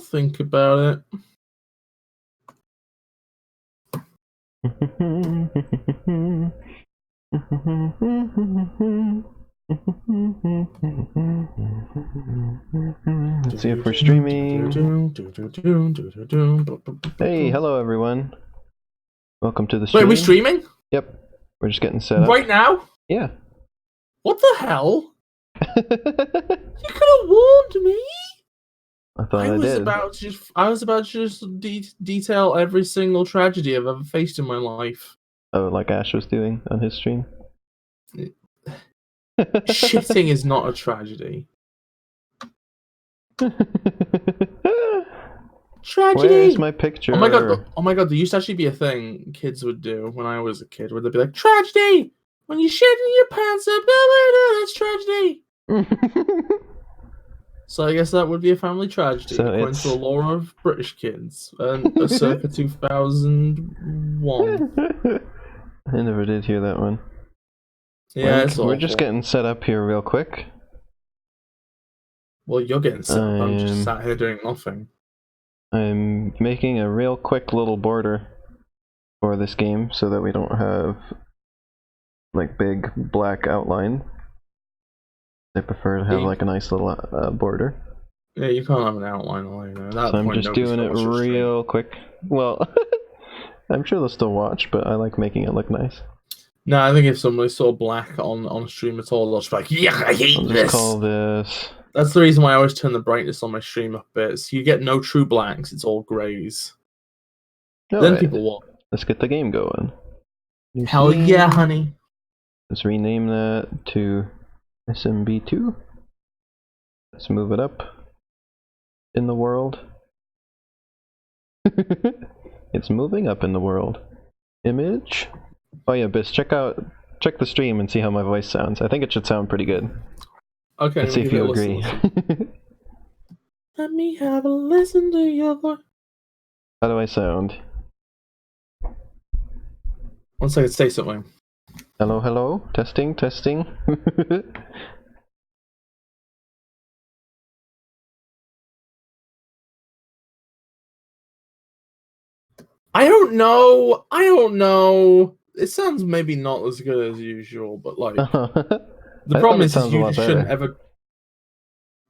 think about it. Let's see if we're streaming. Hey, hello everyone. Welcome to the stream. Wait, are we streaming? Yep. We're just getting set up. Right now? Yeah. What the hell? You could have warned me. I thought I did. I was about to just detail every single tragedy I've ever faced in my life. Oh, like Ash was doing on his stream? Shitting is not a tragedy. Tragedy! Where's my picture? Oh my god, there used to actually be a thing kids would do when I was a kid, where they'd be like, tragedy! When you shit in your pants, that's tragedy! So I guess that would be a family tragedy, according to the law of British kids, circa 2001. I never did hear that one. Yeah, we're just getting set up here real quick. Well, you're getting set up, I'm just sat here doing nothing. I'm making a real quick little border for this game so that we don't have like big black outline. I prefer to have like a nice little border. Yeah, you can't have an outline all you know. So I'm just doing it real quick. Well, I'm sure they'll still watch, but I like making it look nice. No, I think if somebody saw black on stream at all, they'll just be like, yeah, I hate I'll this. Just call this. That's the reason why I always turn the brightness on my stream up a bit. So you get no true blacks, it's all greys. Then people will. Let's get the game going. Hell yeah, honey. Let's rename that to SMB2. Let's move it up in the world. It's moving up in the world. Image. Oh yeah, Bis, check the stream and see how my voice sounds. I think it should sound pretty good. Okay, let's see if you agree. Let me have a listen to your voice. How do I sound? 1 second, say something. Hello, hello. Testing, testing. I don't know. It sounds maybe not as good as usual, but like the problem is you shouldn't ever.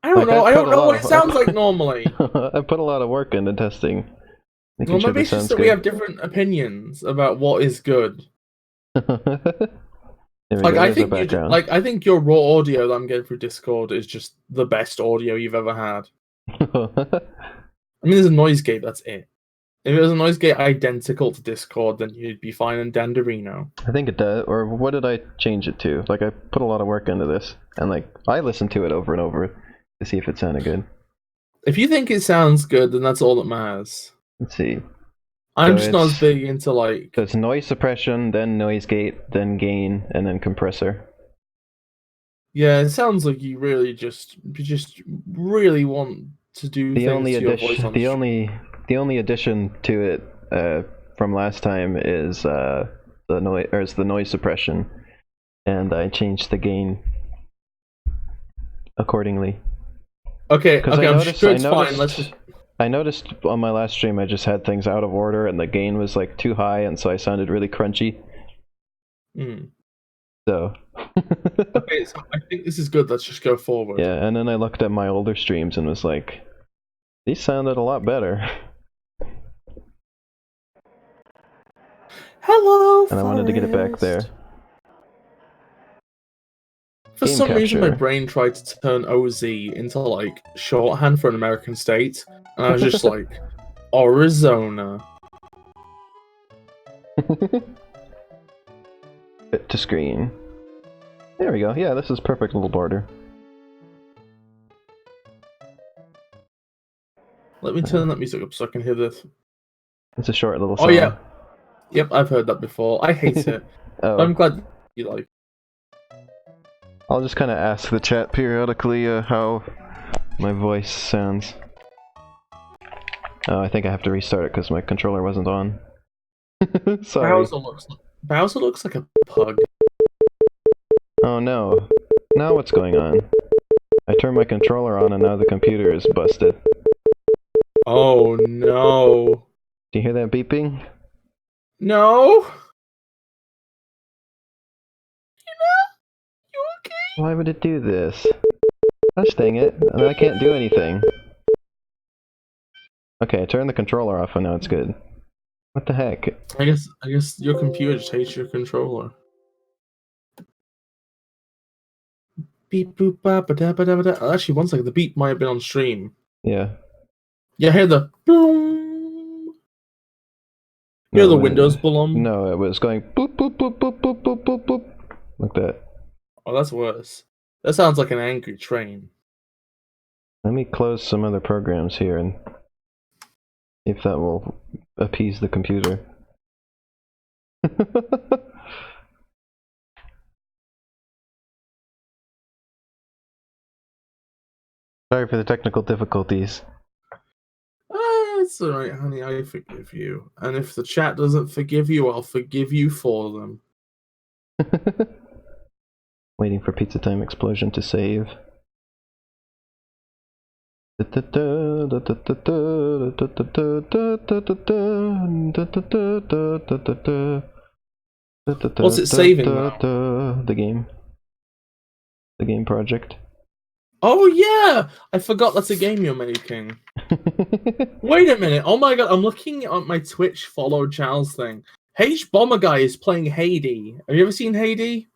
I don't know what it sounds like normally. I put a lot of work into testing. Well, maybe it's just that we have different opinions about what is good. Like I think your raw audio that I'm getting through Discord is just the best audio you've ever had. I mean, there's a noise gate. That's it. If it was a noise gate identical to Discord, then you'd be fine in Danderino. I think it does. Or what did I change it to? Like, I put a lot of work into this, and like I listened to it over and over to see if it sounded good. If you think it sounds good, then that's all that matters. Let's see. I'm just not as big into like. So it's noise suppression, then noise gate, then gain, and then compressor. Yeah, it sounds like you really just really want to do the things only to addition, your voice on the only addition to it from last time is the noise suppression, and I changed the gain accordingly. Okay, I'm sure it's fine. Let's just. I noticed on my last stream I just had things out of order and the gain was like too high, and so I sounded really crunchy. So. Okay, so I think this is good. Let's just go forward. Yeah, and then I looked at my older streams and was like, these sounded a lot better. Hello, and I wanted to get it back there. For some reason, my brain tried to turn OZ into like shorthand for an American state, and I was just like, Arizona. Fit to screen. There we go. Yeah, this is perfect little border. Let me turn that music up so I can hear this. It's a short little song. Oh yeah. Yep, I've heard that before. I hate it. Oh. I'm glad you like. I'll just kind of ask the chat periodically how my voice sounds. Oh, I think I have to restart it because my controller wasn't on. Sorry. Bowser looks like a pug. Oh no. Now what's going on? I turned my controller on and now the computer is busted. Oh no. Do you hear that beeping? No. You okay? Why would it do this? Gosh dang it, and I can't do anything. Okay, I turned the controller off and now it's good. What the heck? I guess your computer just hates your controller. Beep boop ba ba da ba da ba da. Actually, one second, the beep might have been on stream. Yeah. Yeah, hear the boom. Hear the windows boom. No, it was going boop boop boop boop boop boop boop boop. Like that. Oh, that's worse. That sounds like an angry train. Let me close some other programs here and see if that will appease the computer. Sorry for the technical difficulties. It's alright, honey, I forgive you. And if the chat doesn't forgive you, I'll forgive you for them. Waiting for Pizza Time Explosion to save. What's it saving now? The game. The game project. Oh yeah! I forgot that's a game you're making. Wait a minute, oh my god, I'm looking at my Twitch followed channels thing. H Bomber Guy is playing Haiti. Have you ever seen Haiti?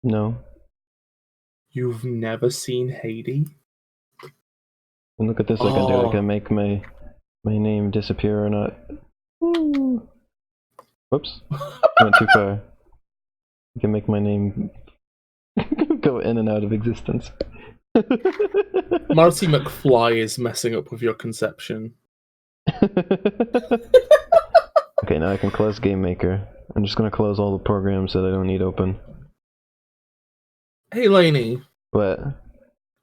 No. You've never seen Haiti? And look at this, I can do it. I can make my name disappear or not. Whoops. I went too far. I can make my name go in and out of existence. Marty McFly is messing up with your conception. Okay, now I can close Game Maker. I'm just gonna close all the programs that I don't need open. Hey Lainey. What?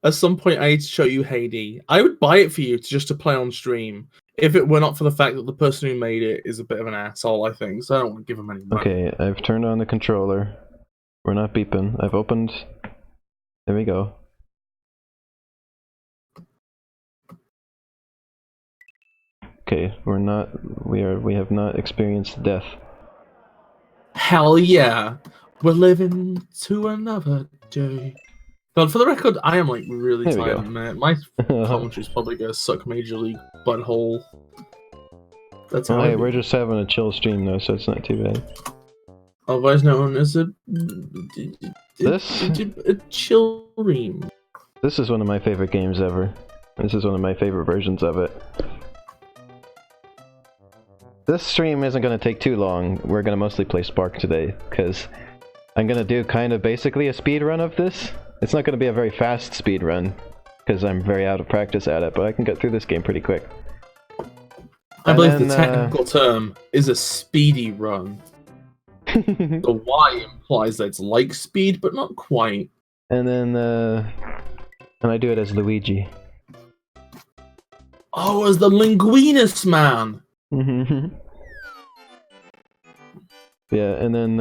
At some point I need to show you Haiti. I would buy it for you just to play on stream. If it were not for the fact that the person who made it is a bit of an asshole, I think. So I don't want to give him any money. Okay, I've turned on the controller. We're not beeping. I've opened... There we go. Okay, we have not experienced death. Hell yeah! We're living to another day. But for the record, I am like really tired at the minute. My commentary's probably gonna suck Major League butthole. That's how hey, we're just having a chill stream though, so it's not too bad. Otherwise known as a chill stream. This is one of my favorite games ever. This is one of my favorite versions of it. This stream isn't going to take too long. We're going to mostly play Spark today, because I'm going to do kind of basically a speed run of this. It's not going to be a very fast speed run, because I'm very out of practice at it, but I can get through this game pretty quick. I believe the technical term is a speedy run. The Y implies that it's like speed, but not quite. And then, and I do it as Luigi. Oh, as the Linguinus man! Yeah, and then,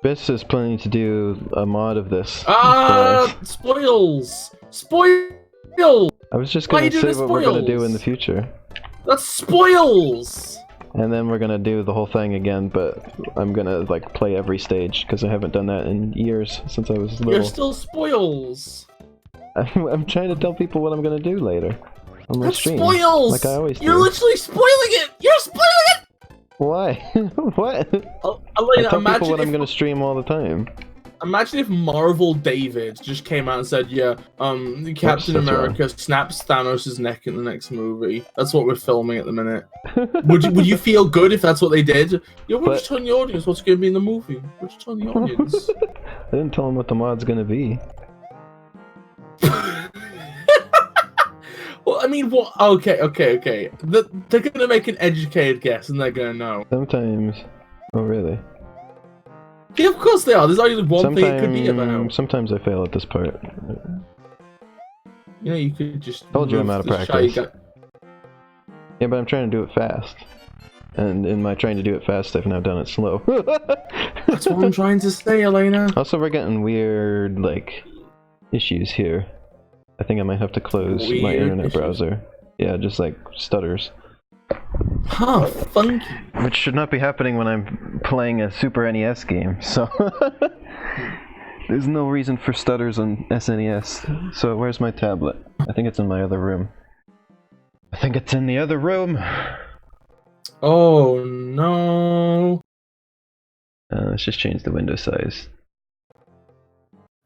Bis is planning to do a mod of this. Spoils! Spoil! I was just gonna say what we're gonna do in the future. That's spoils! And then we're gonna do the whole thing again, but I'm gonna, like, play every stage, because I haven't done that in years, since I was little. You're still spoils! I'm trying to tell people what I'm gonna do later. On my stream. Spoils! Like I always do. You're literally spoiling it! You're spoiling it! Why? What? Elena, I tell people what I'm gonna stream all the time. Imagine if Marvel David just came out and said, yeah, Captain America snaps Thanos' neck in the next movie. That's what we're filming at the minute. Would you feel good if that's what they did? Yeah, we're just telling the audience what's going to be in the movie. We're just telling the audience. I didn't tell them what the mod's gonna be. Well, I mean, what? Okay. They're gonna make an educated guess, and they're gonna know. Sometimes. Oh, really? Yeah, of course they are. There's only one thing it could be about. Sometimes I fail at this part. You know, you could just. Told you I'm out of practice. Yeah, but I'm trying to do it fast. And in my trying to do it fast, I've now done it slow. That's what I'm trying to say, Elena. Also, we're getting weird, like, issues here. I think I might have to close my Weird internet issues. browser. Yeah, just like stutters. Huh, funky. Which should not be happening when I'm playing a Super NES game, so... There's no reason for stutters on SNES. So where's my tablet? I think it's in my other room. I think it's in the other room! Oh no. Let's just change the window size.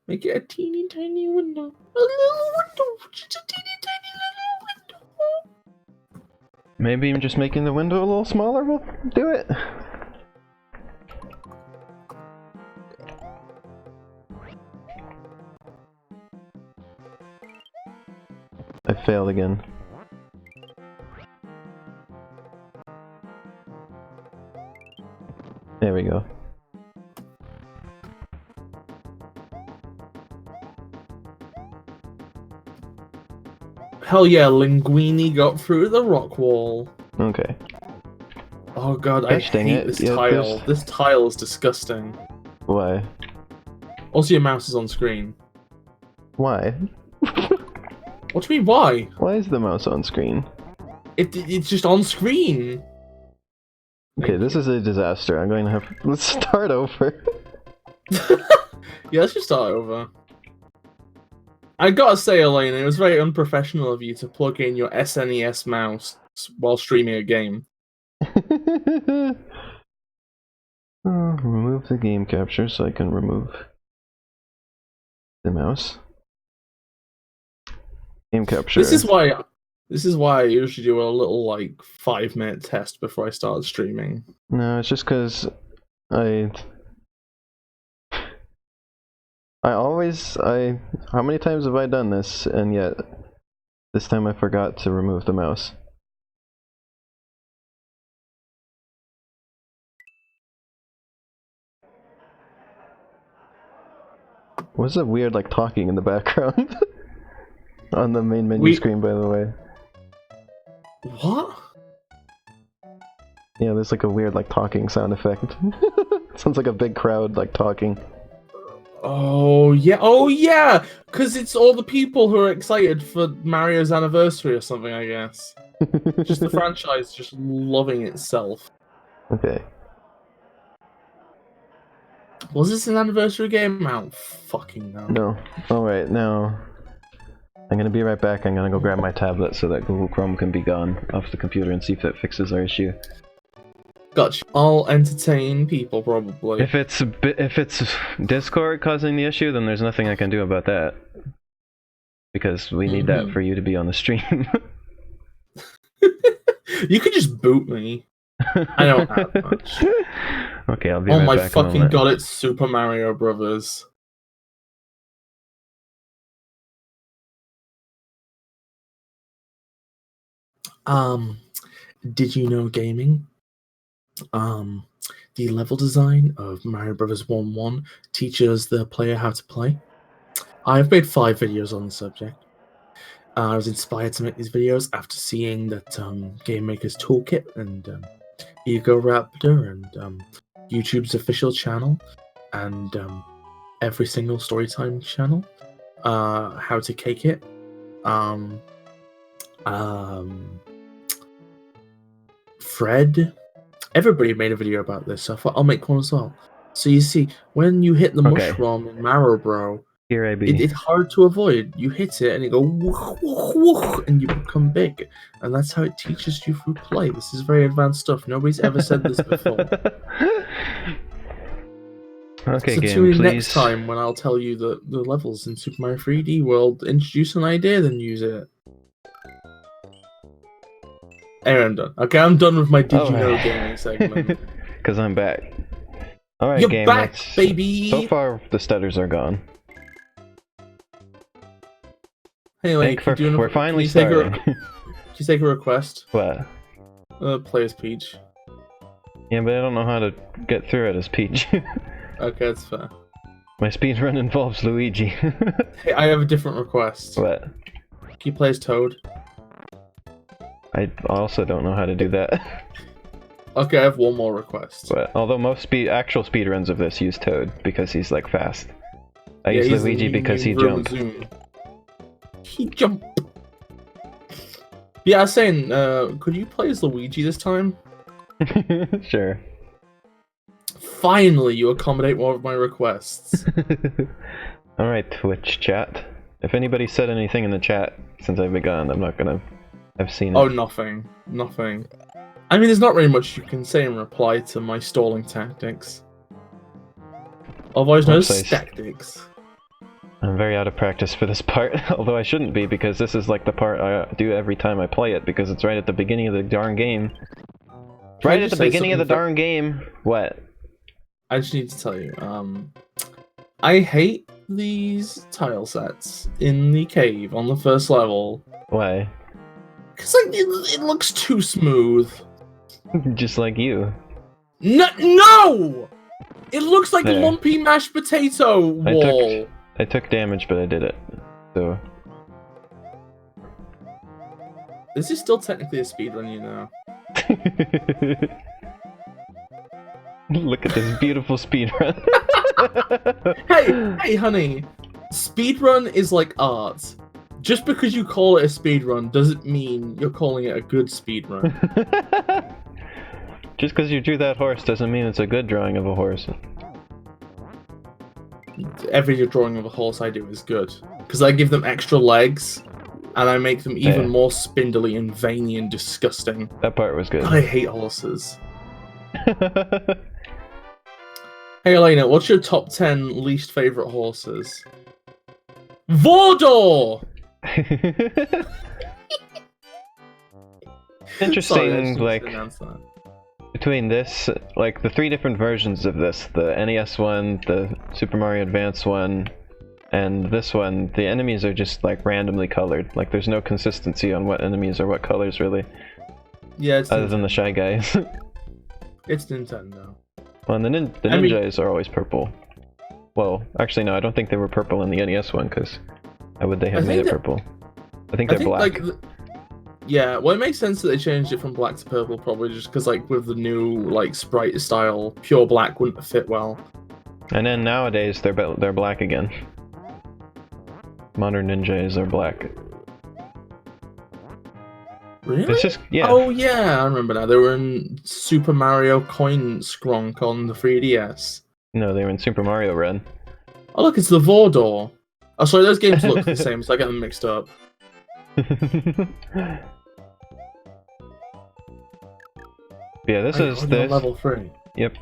Make it a teeny tiny window. A little window. Just a teeny tiny little window. Maybe just making the window a little smaller will do it? I failed again. There we go. Hell yeah, Linguini got through the rock wall. Okay. Oh god, I Gosh dang hate it. this Yeah, tile. there's- This tile is disgusting. Why? Also, your mouse is on screen. Why? What do you mean, why? Why is the mouse on screen? It's just on screen. Okay, this is a disaster. I'm going to have... Let's start over. Yeah, let's just start over. I gotta say, Elaine, it was very unprofessional of you to plug in your SNES mouse while streaming a game. Remove the game capture so I can remove the mouse. Game capture. This is why I usually do a little like 5-minute test before I start streaming. No, it's just because how many times have I done this, and yet this time I forgot to remove the mouse. What's that weird like talking in the background? On the main menu screen, by the way. What? Yeah, there's like a weird like talking sound effect. Sounds like a big crowd like talking. Oh yeah, because it's all the people who are excited for Mario's anniversary or something, I guess. Just the franchise just loving itself. Okay. Was this an anniversary game? I don't fucking know. No. Alright, now I'm gonna be right back. I'm gonna go grab my tablet so that Google Chrome can be gone off the computer and see if it fixes our issue. Gotcha. I'll entertain people, probably. If it's Discord causing the issue, then there's nothing I can do about that. Because we need that for you to be on the stream. You could just boot me. I don't have much. Okay, I'll be right back. Oh my in a fucking moment. god, it's Super Mario Brothers. Did you know gaming? The level design of Mario Brothers 1-1 teaches the player how to play. I've made 5 videos on the subject. I was inspired to make these videos after seeing that Game Maker's Toolkit and Ego Raptor and YouTube's official channel and every single Storytime channel, How to Cake It, Fred. Everybody made a video about this, so I thought I'll make one as well. So you see, when you hit the mushroom in Mario Bro, here I be. it's hard to avoid. You hit it and you go woof, woof, woof, and you become big. And that's how it teaches you through play. This is very advanced stuff. Nobody's ever said this before. Okay, so game, tune in please. next time when I'll tell you the levels in Super Mario 3D World. Introduce an idea, then use it. Anyway, I'm done. Okay, I'm done with my Did You Know gaming segment. Because I'm back. Alright, You're game, back, baby! So far, the stutters are gone. Anyway, we're finally starting. Can you take a request? What? Play as Peach. Yeah, but I don't know how to get through it as Peach. Okay, that's fair. My speedrun involves Luigi. Hey, I have a different request. What? Can you play as Toad? I also don't know how to do that. Okay, I have one more request. But although most actual speedruns of this use Toad because he's like fast. I use Luigi because he jumps. he jump. Yeah, I was saying, could you play as Luigi this time? Sure. Finally, you accommodate one of my requests. Alright, Twitch chat. If anybody said anything in the chat since I've begun, I'm not gonna have seen it. Oh, nothing. Nothing. I mean, there's not really much you can say in reply to my stalling tactics. Otherwise known as tactics. I'm very out of practice for this part, although I shouldn't be, because this is like the part I do every time I play it, because it's right at the beginning of the darn game. Right at the beginning of the darn game! What? I just need to tell you, I hate these tile sets in the cave on the first level. Why? Because like, it looks too smooth. Just like you. No! It looks like a lumpy mashed potato wall. I took damage, but I did it. So. This is still technically a speedrun, you know. Look at this beautiful speedrun. Hey, honey. Speedrun is like art. Just because you call it a speedrun doesn't mean you're calling it a good speedrun. Just because you drew that horse doesn't mean it's a good drawing of a horse. Every drawing of a horse I do is good. Because I give them extra legs, and I make them even more spindly and veiny and disgusting. That part was good. I hate horses. Hey Elena, what's your top 10 least favorite horses? Vordor! Interesting, like, between this, like, the three different versions of this, the NES one, the Super Mario Advance one, and this one, the enemies are just, like, randomly colored. Like, there's no consistency on what enemies are what colors, really. Yeah, it's other than the Shy Guys. It's Nintendo. Well, and the ninjas are always purple. Well, actually, no, I don't think they were purple in the NES one, because how would they have made it purple? I think they're black. Like, yeah, well, it makes sense that they changed it from black to purple, probably just because, like, with the new, like, sprite style, pure black wouldn't fit well. And then nowadays, they're black again. Modern ninjas are black. Really? It's just, yeah. Oh, yeah, I remember now. They were in Super Mario Coin Skronk on the 3DS. No, they were in Super Mario Run. Oh, look, it's the Vordor. Oh, sorry, those games look the same, so I get them mixed up. Yeah, this is level 3. Yep.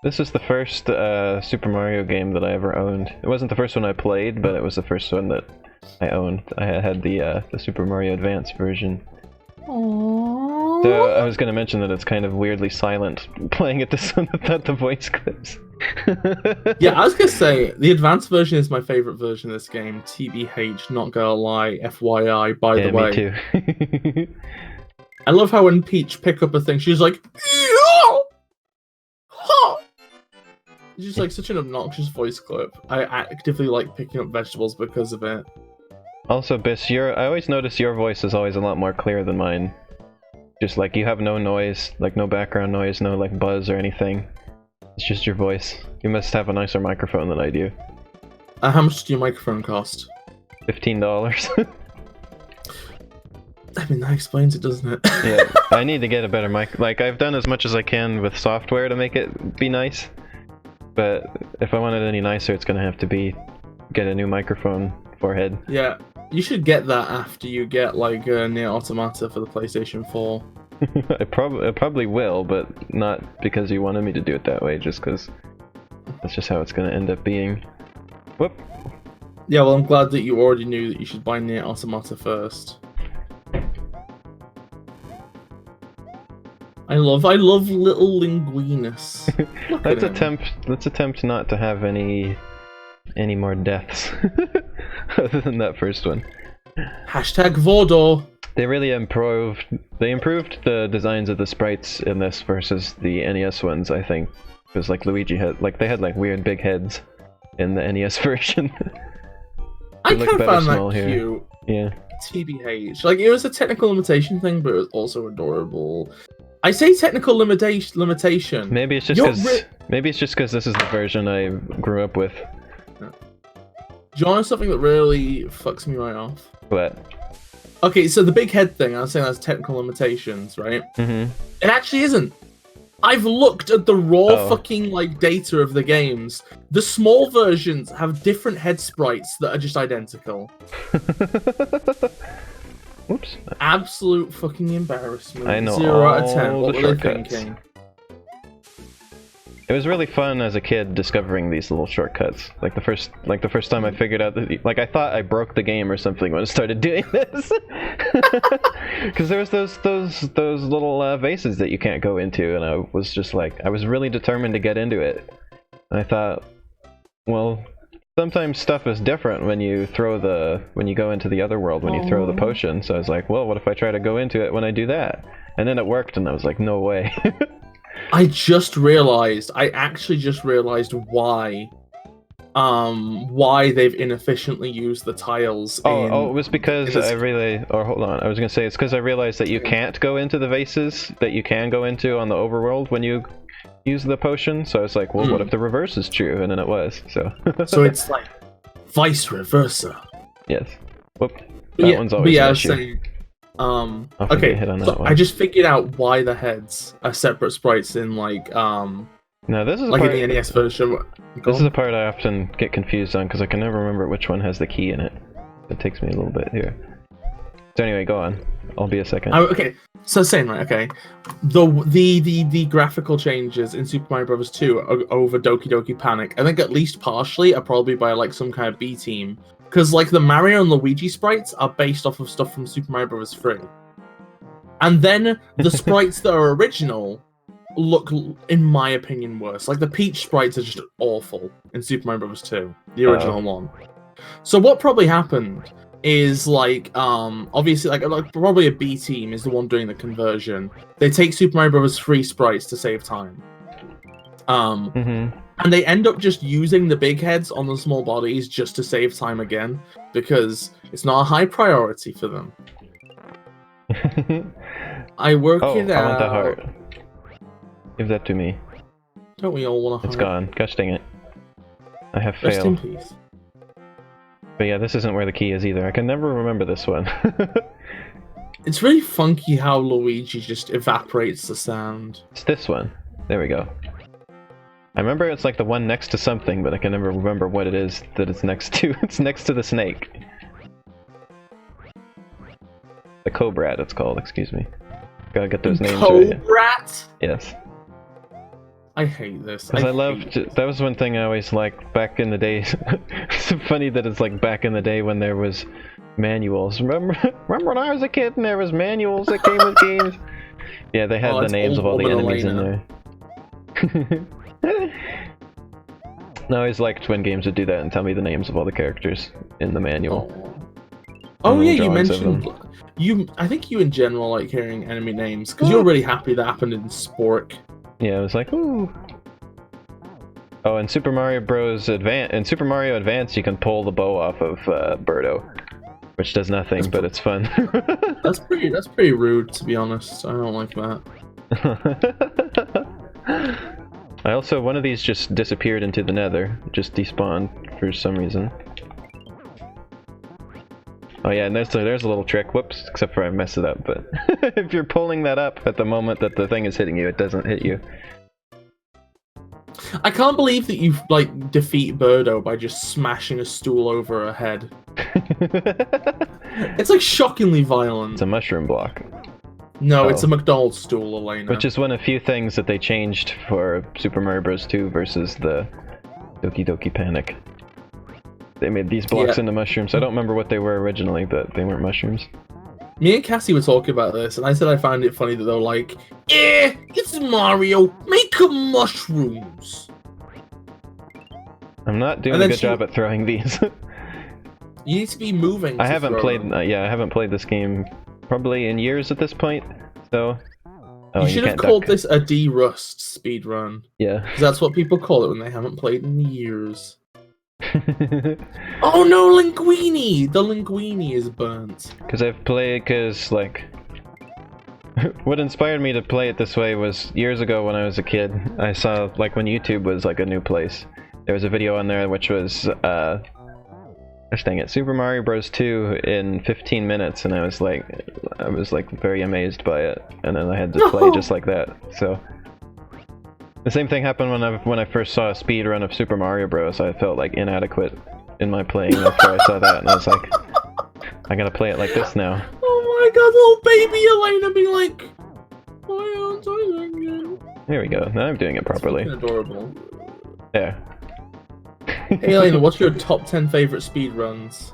This is the first Super Mario game that I ever owned. It wasn't the first one I played, but it was the first one that I owned. I had the Super Mario Advance version. Aww. So I was going to mention that it's kind of weirdly silent playing it this one without the voice clips. Yeah, I was going to say, the advanced version is my favorite version of this game. TBH, not gonna lie, FYI, by the way. Me too. I love how when Peach pick up a thing, she's like, "Yo! Huh!" It's just like such an obnoxious voice clip. I actively like picking up vegetables because of it. Also, Bis, I always notice your voice is always a lot more clear than mine. Just like, you have no noise, like no background noise, no like buzz or anything. It's just your voice. You must have a nicer microphone than I do. How much does your microphone cost? $15. I mean, that explains it, doesn't it? Yeah, I need to get a better mic. Like, I've done as much as I can with software to make it be nice. But if I want it any nicer, it's gonna have to be get a new microphone forehead. Yeah, you should get that after you get like Nier Automata for the PlayStation 4. I probably will, but not because you wanted me to do it that way, just because that's just how it's gonna end up being. Whoop. Yeah, well, I'm glad that you already knew that you should buy Nier Automata first. I love little Linguinus. Let's attempt not to have any more deaths other than that first one. Hashtag Vordor. They really improved the designs of the sprites in this versus the NES ones, I think. Because like Luigi they had like weird big heads in the NES version. I kind of found that cute. Yeah. TBH. Like, it was a technical limitation thing, but it was also adorable. I say technical limitation. Maybe it's just because this is the version I grew up with. Do you want something that really fucks me right off? What? Okay, so the big head thing, I was saying that's technical limitations, right? Mm-hmm. It actually isn't. I've looked at the raw fucking like data of the games. The small versions have different head sprites that are just identical. Oops. Absolute fucking embarrassment. I know 0 out of 10. all What the were they shortcuts. thinking? It was really fun as a kid discovering these little shortcuts. Like the first time I figured out that, like, I thought I broke the game or something when I started doing this. Because there was those little vases that you can't go into, and I was just like, I was really determined to get into it. And I thought, well, sometimes stuff is different when you go into the other world, when you throw the potion. So I was like, well, what if I try to go into it when I do that? And then it worked, and I was like, no way. I actually just realized why they've inefficiently used the tiles. Oh, it was because I was gonna say it's because I realized that you can't go into the vases that you can go into on the overworld when you use the potion. So I was like, well, what if the reverse is true? And then it was. So. So it's like vice versa. Yes. Whoop. That one's always an issue. Saying, okay, so I just figured out why the heads are separate sprites in like No, this is like in the NES version. This is the part I often get confused on because I can never remember which one has the key in it. It takes me a little bit here. So anyway, go on. I'll be a second. Okay, so saying right, okay, the graphical changes in Super Mario Bros. 2 over Doki Doki Panic, I think at least partially are probably by like some kind of B team. Because, like, the Mario and Luigi sprites are based off of stuff from Super Mario Bros. 3. And then the sprites that are original look, in my opinion, worse. Like, the Peach sprites are just awful in Super Mario Bros. 2, the original one. So what probably happened is, like, obviously, like probably a B team is the one doing the conversion. They take Super Mario Bros. 3 sprites to save time. And they end up just using the big heads on the small bodies just to save time again, because it's not a high priority for them. I work it out. I want that heart. Give that to me. Don't we all want a heart? It's gone. Gosh dang it. I have failed. Rest in peace. But yeah, this isn't where the key is either. I can never remember this one. It's really funky how Luigi just evaporates the sound. It's this one. There we go. I remember it's like the one next to something, but I can never remember what it is that it's next to. It's next to the snake. The Cobrat, it's called, excuse me. Gotta get those names right. Cobrat? Yes. I hate this. Because I loved, that was one thing I always liked back in the days. It's so funny that it's like back in the day when there was manuals. Remember when I was a kid and there was manuals that came with games? Yeah, they had the names of all the enemies in there. I always liked when games would do that and tell me the names of all the characters in the manual. Oh yeah, you mentioned I think you in general like hearing enemy names because you're really happy that happened in Spork. Yeah, I was like, ooh. Oh, and Super Mario Bros. Super Mario Advance, you can pull the bow off of Birdo, which does nothing, but it's fun. That's pretty rude, to be honest. I don't like that. I also, one of these just disappeared into the nether, just despawned for some reason. Oh yeah, and there's a little trick, whoops, except for I messed it up, but if you're pulling that up at the moment that the thing is hitting you, it doesn't hit you. I can't believe that you like defeat Birdo by just smashing a stool over her head. It's like shockingly violent. It's a mushroom block. No, it's a McDonald's stool, Elena. Which is one of the few things that they changed for Super Mario Bros. 2 versus the Doki Doki Panic. They made these blocks into mushrooms. I don't remember what they were originally, but they weren't mushrooms. Me and Cassie were talking about this, and I said I found it funny that they were like, it's Mario, make 'em mushrooms. I'm not doing a good job at throwing these. You need to be moving. I haven't played this game probably in years at this point, so... Oh, you should have called this a D-Rust speedrun. Yeah. Because that's what people call it when they haven't played in years. Oh no, Linguini! The Linguini is burnt. Like... what inspired me to play it this way was years ago when I was a kid. I saw, like, when YouTube was like a new place. There was a video on there which was, Gosh dang it, Super Mario Bros. 2 in 15 minutes, and I was like very amazed by it, and then I had to play just like that. So the same thing happened when I first saw a speed run of Super Mario Bros. I felt like inadequate in my playing after I saw that, and I was like, I gotta play it like this now. Oh my god, little baby Elena being like, why aren't I doing it? Here we go. Now I'm doing it properly. It's adorable. There. Hey Elena, what's your top 10 favorite speed runs?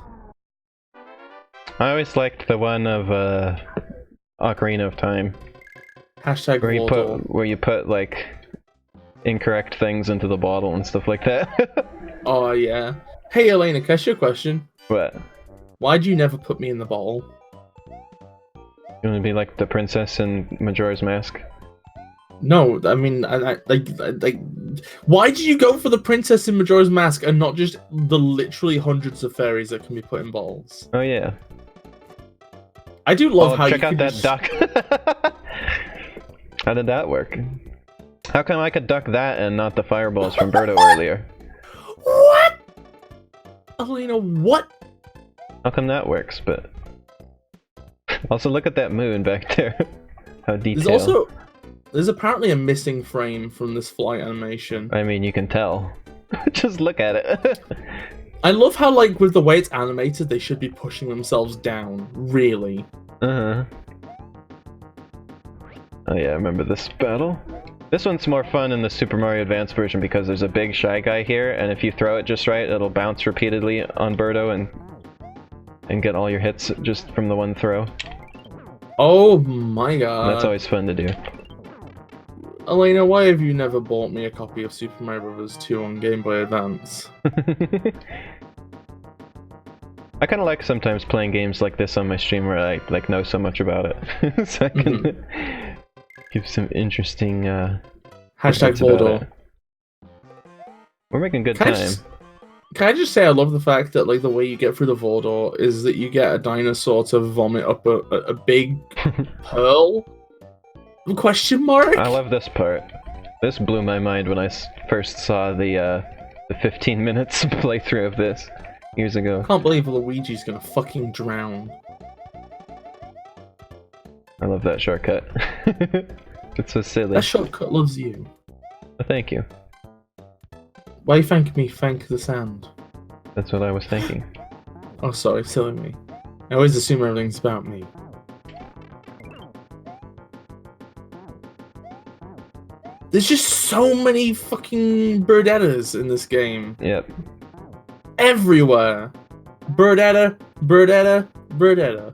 I always liked the one of Ocarina of Time. Hashtag where you put like incorrect things into the bottle and stuff like that. Oh yeah. Hey Elena, can I ask you a question? What? Why'd you never put me in the bottle? You want to be like the princess in Majora's Mask? No, I mean, why did you go for the princess in Majora's Mask and not just the literally hundreds of fairies that can be put in bottles? Oh yeah. I do love how check you out that duck. How did that work? How come I could duck that and not the fireballs from Birdo earlier? What? Elena, what? How come that works? But also look at that moon back there. How detailed. There's apparently a missing frame from this flight animation. I mean, you can tell. Just look at it. I love how, like, with the way it's animated, they should be pushing themselves down. Really. Uh-huh. Oh yeah, I remember this battle. This one's more fun in the Super Mario Advance version because there's a big Shy Guy here, and if you throw it just right, it'll bounce repeatedly on Birdo and get all your hits just from the one throw. Oh my god. That's always fun to do. Elena, why have you never bought me a copy of Super Mario Bros. 2 on Game Boy Advance? I kind of like sometimes playing games like this on my stream where I like know so much about it, so I can give some interesting. Hashtag Voldo. We're making good time. Can I just say I love the fact that like the way you get through the Voldor is that you get a dinosaur to vomit up a big pearl? Question mark? I love this part. This blew my mind when I first saw the 15 minutes playthrough of this years ago. I can't believe Luigi's gonna fucking drown. I love that shortcut. It's so silly. That shortcut loves you. Thank you. Why you thank me? Thank the sand. That's what I was thinking. Oh, sorry, silly me. I always assume everything's about me. There's just so many fucking Birdettas in this game. Yep. Everywhere. Birdetta, Birdetta, Birdetta.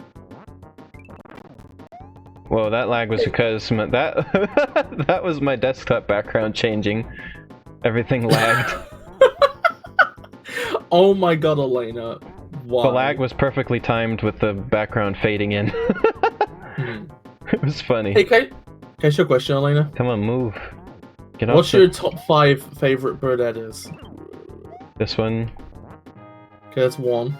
Whoa, that lag was because that was my desktop background changing. Everything lagged. Oh my god, Elena. Why? The lag was perfectly timed with the background fading in. It was funny. Hey, can I ask you a question, Elena? Come on, move. Get What's your top 5 favorite Birdettas? This one. Okay, that's 1.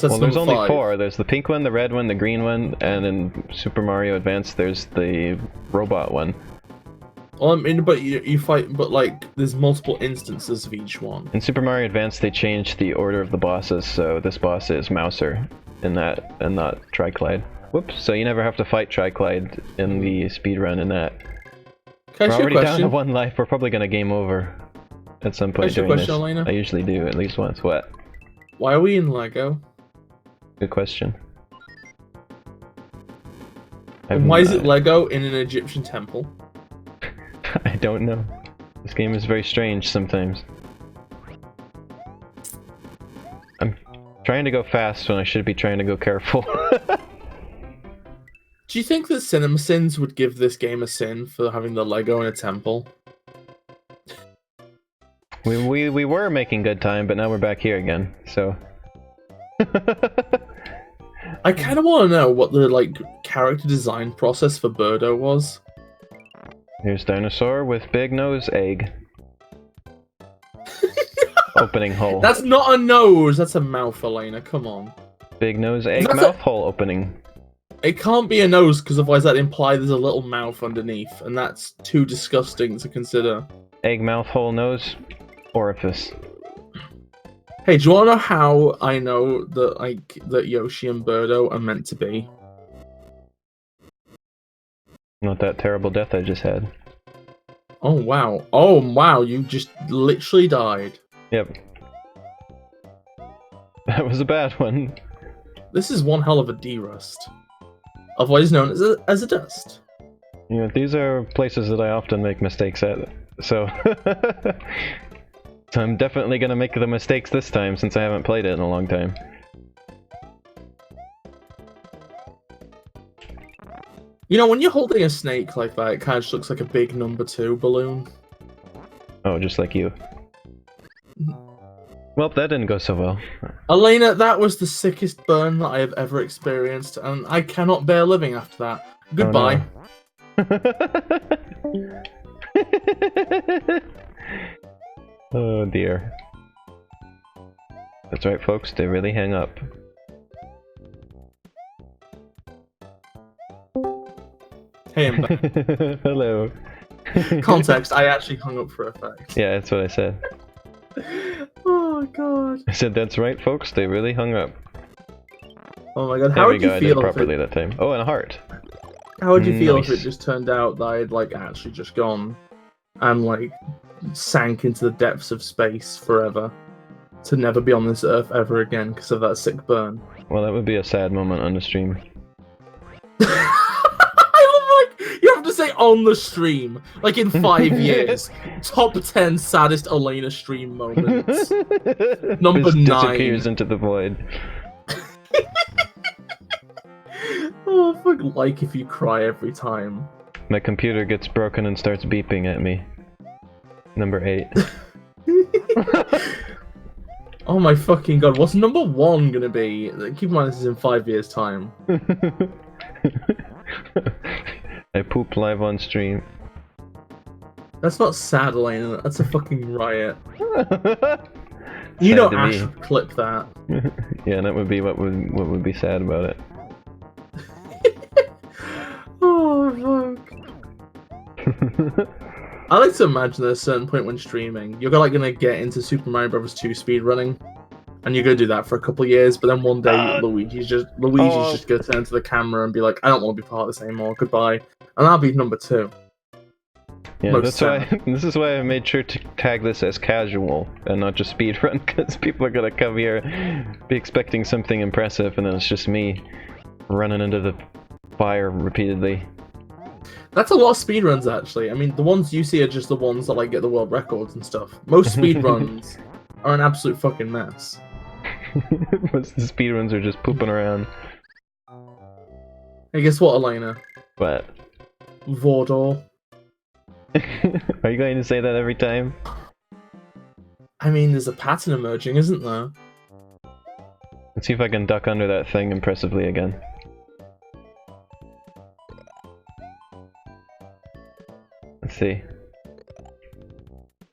Well, there's only 4. There's the pink one, the red one, the green one, and in Super Mario Advance there's the robot one. Well, I mean, but you fight, but like, there's multiple instances of each one. In Super Mario Advance they changed the order of the bosses, so this boss is Mouser in that, and not Triclide. Whoops, so you never have to fight Triclide in the speedrun in that. Can I ask you a question? We're already down to 1 life, we're probably gonna game over at some point during this. Elena? I usually do, at least once. What? Why are we in Lego? Good question. And why is it Lego in an Egyptian temple? I don't know. This game is very strange sometimes. I'm trying to go fast when I should be trying to go careful. Do you think that CinemaSins would give this game a sin for having the Lego in a temple? We were making good time, but now we're back here again, so... I kind of want to know what the, like, character design process for Birdo was. Here's dinosaur with big nose, egg. Opening hole. That's not a nose, that's a mouth, Elena, come on. Big nose, egg, mouth hole opening. It can't be a nose, because otherwise that implies there's a little mouth underneath, and that's too disgusting to consider. Egg, mouth hole, nose, orifice. Hey, do you want to know how I know that that Yoshi and Birdo are meant to be? Not that terrible death I just had. Oh wow! Oh wow! You just literally died. Yep. That was a bad one. This is one hell of a D-rust, otherwise known as a dust. You know, these are places that I often make mistakes at, so... So I'm definitely gonna make the mistakes this time, since I haven't played it in a long time. You know, when you're holding a snake like that, it kind of just looks like a big number 2 balloon. Oh, just like you. Well, that didn't go so well. Elena, that was the sickest burn that I have ever experienced, and I cannot bear living after that. Goodbye. Oh, no. Oh dear. That's right, folks, they really hang up. Hey, I'm back. Hello. Context, I actually hung up for effect. Yeah, that's what I said. Oh god. I said, that's right, folks, they really hung up. Oh my god, There how we would go, you I did feel it properly that time. Oh, and a heart. How would you feel Nice. if it just turned out that I had like actually just gone and like sank into the depths of space forever to never be on this earth ever again because of that sick burn? Well, that would be a sad moment on the stream. I love, like, you have to say on the stream, like in 5 years. Top 10 saddest Elena stream moments. Number Just 9. disappears into the void. Oh, fuck, like if you cry every time. My computer gets broken and starts beeping at me. Number 8. Oh my fucking god, what's number 1 gonna be? Keep in mind this is in 5 years' time. I poop live on stream. That's not sad, Elena, that's a fucking riot. You Sad know to Ash me. would clip that. Yeah, that would be what would be sad about it. Oh, fuck. I like to imagine at a certain point when streaming, you're like gonna get into Super Mario Bros. 2 speedrunning, and you're gonna do that for a couple of years, but then one day Luigi's just gonna turn to the camera and be like, I don't want to be part of this anymore, goodbye. And that'll be number 2. Yeah, Most that's why. This is why I made sure to tag this as casual and not just speedrun, because people are gonna come here, be expecting something impressive, and then it's just me running into the fire repeatedly. That's a lot of speedruns, actually. I mean, the ones you see are just the ones that like get the world records and stuff. Most speedruns are an absolute fucking mess. Most of the speedruns are just pooping around. Hey, guess what, Elena? But Vordor. are you going to say that every time? I mean, there's a pattern emerging, isn't there? Let's see if I can duck under that thing impressively again. Let's see.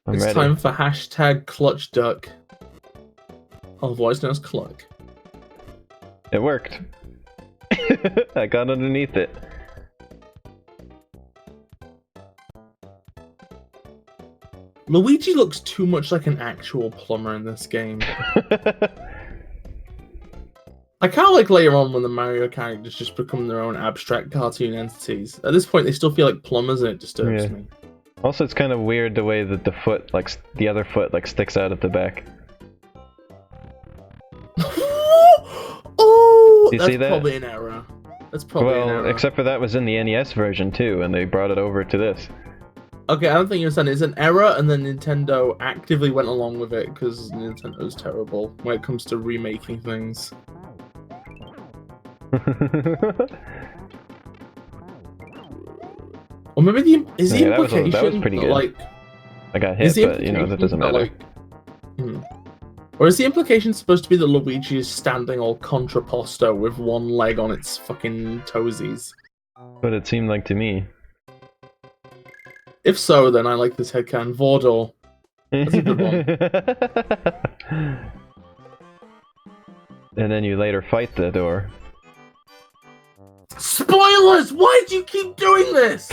It's ready. time for hashtag clutch duck. Otherwise known as cluck. It worked. I got underneath it. Luigi looks too much like an actual plumber in this game. I kind of like later on when the Mario characters just become their own abstract cartoon entities. At this point, they still feel like plumbers, and it disturbs me. Also, it's kind of weird the way that the foot, like the other foot, like sticks out of the back. Oh, you that's see that? probably an error. That's probably an error. Except for that was in the NES version too, and they brought it over to this. Okay, I don't think you understand. It's an error, and then Nintendo actively went along with it because Nintendo's terrible when it comes to remaking things. Or maybe the implication that was pretty good. like I got hit, but you know that doesn't matter. Or is the implication supposed to be that Luigi is standing all contrapposto with one leg on its fucking toesies? But it seemed like to me. If so, then I like this headcanon. Vordor. That's a good one. And then you later fight the door. Spoilers! Why do you keep doing this?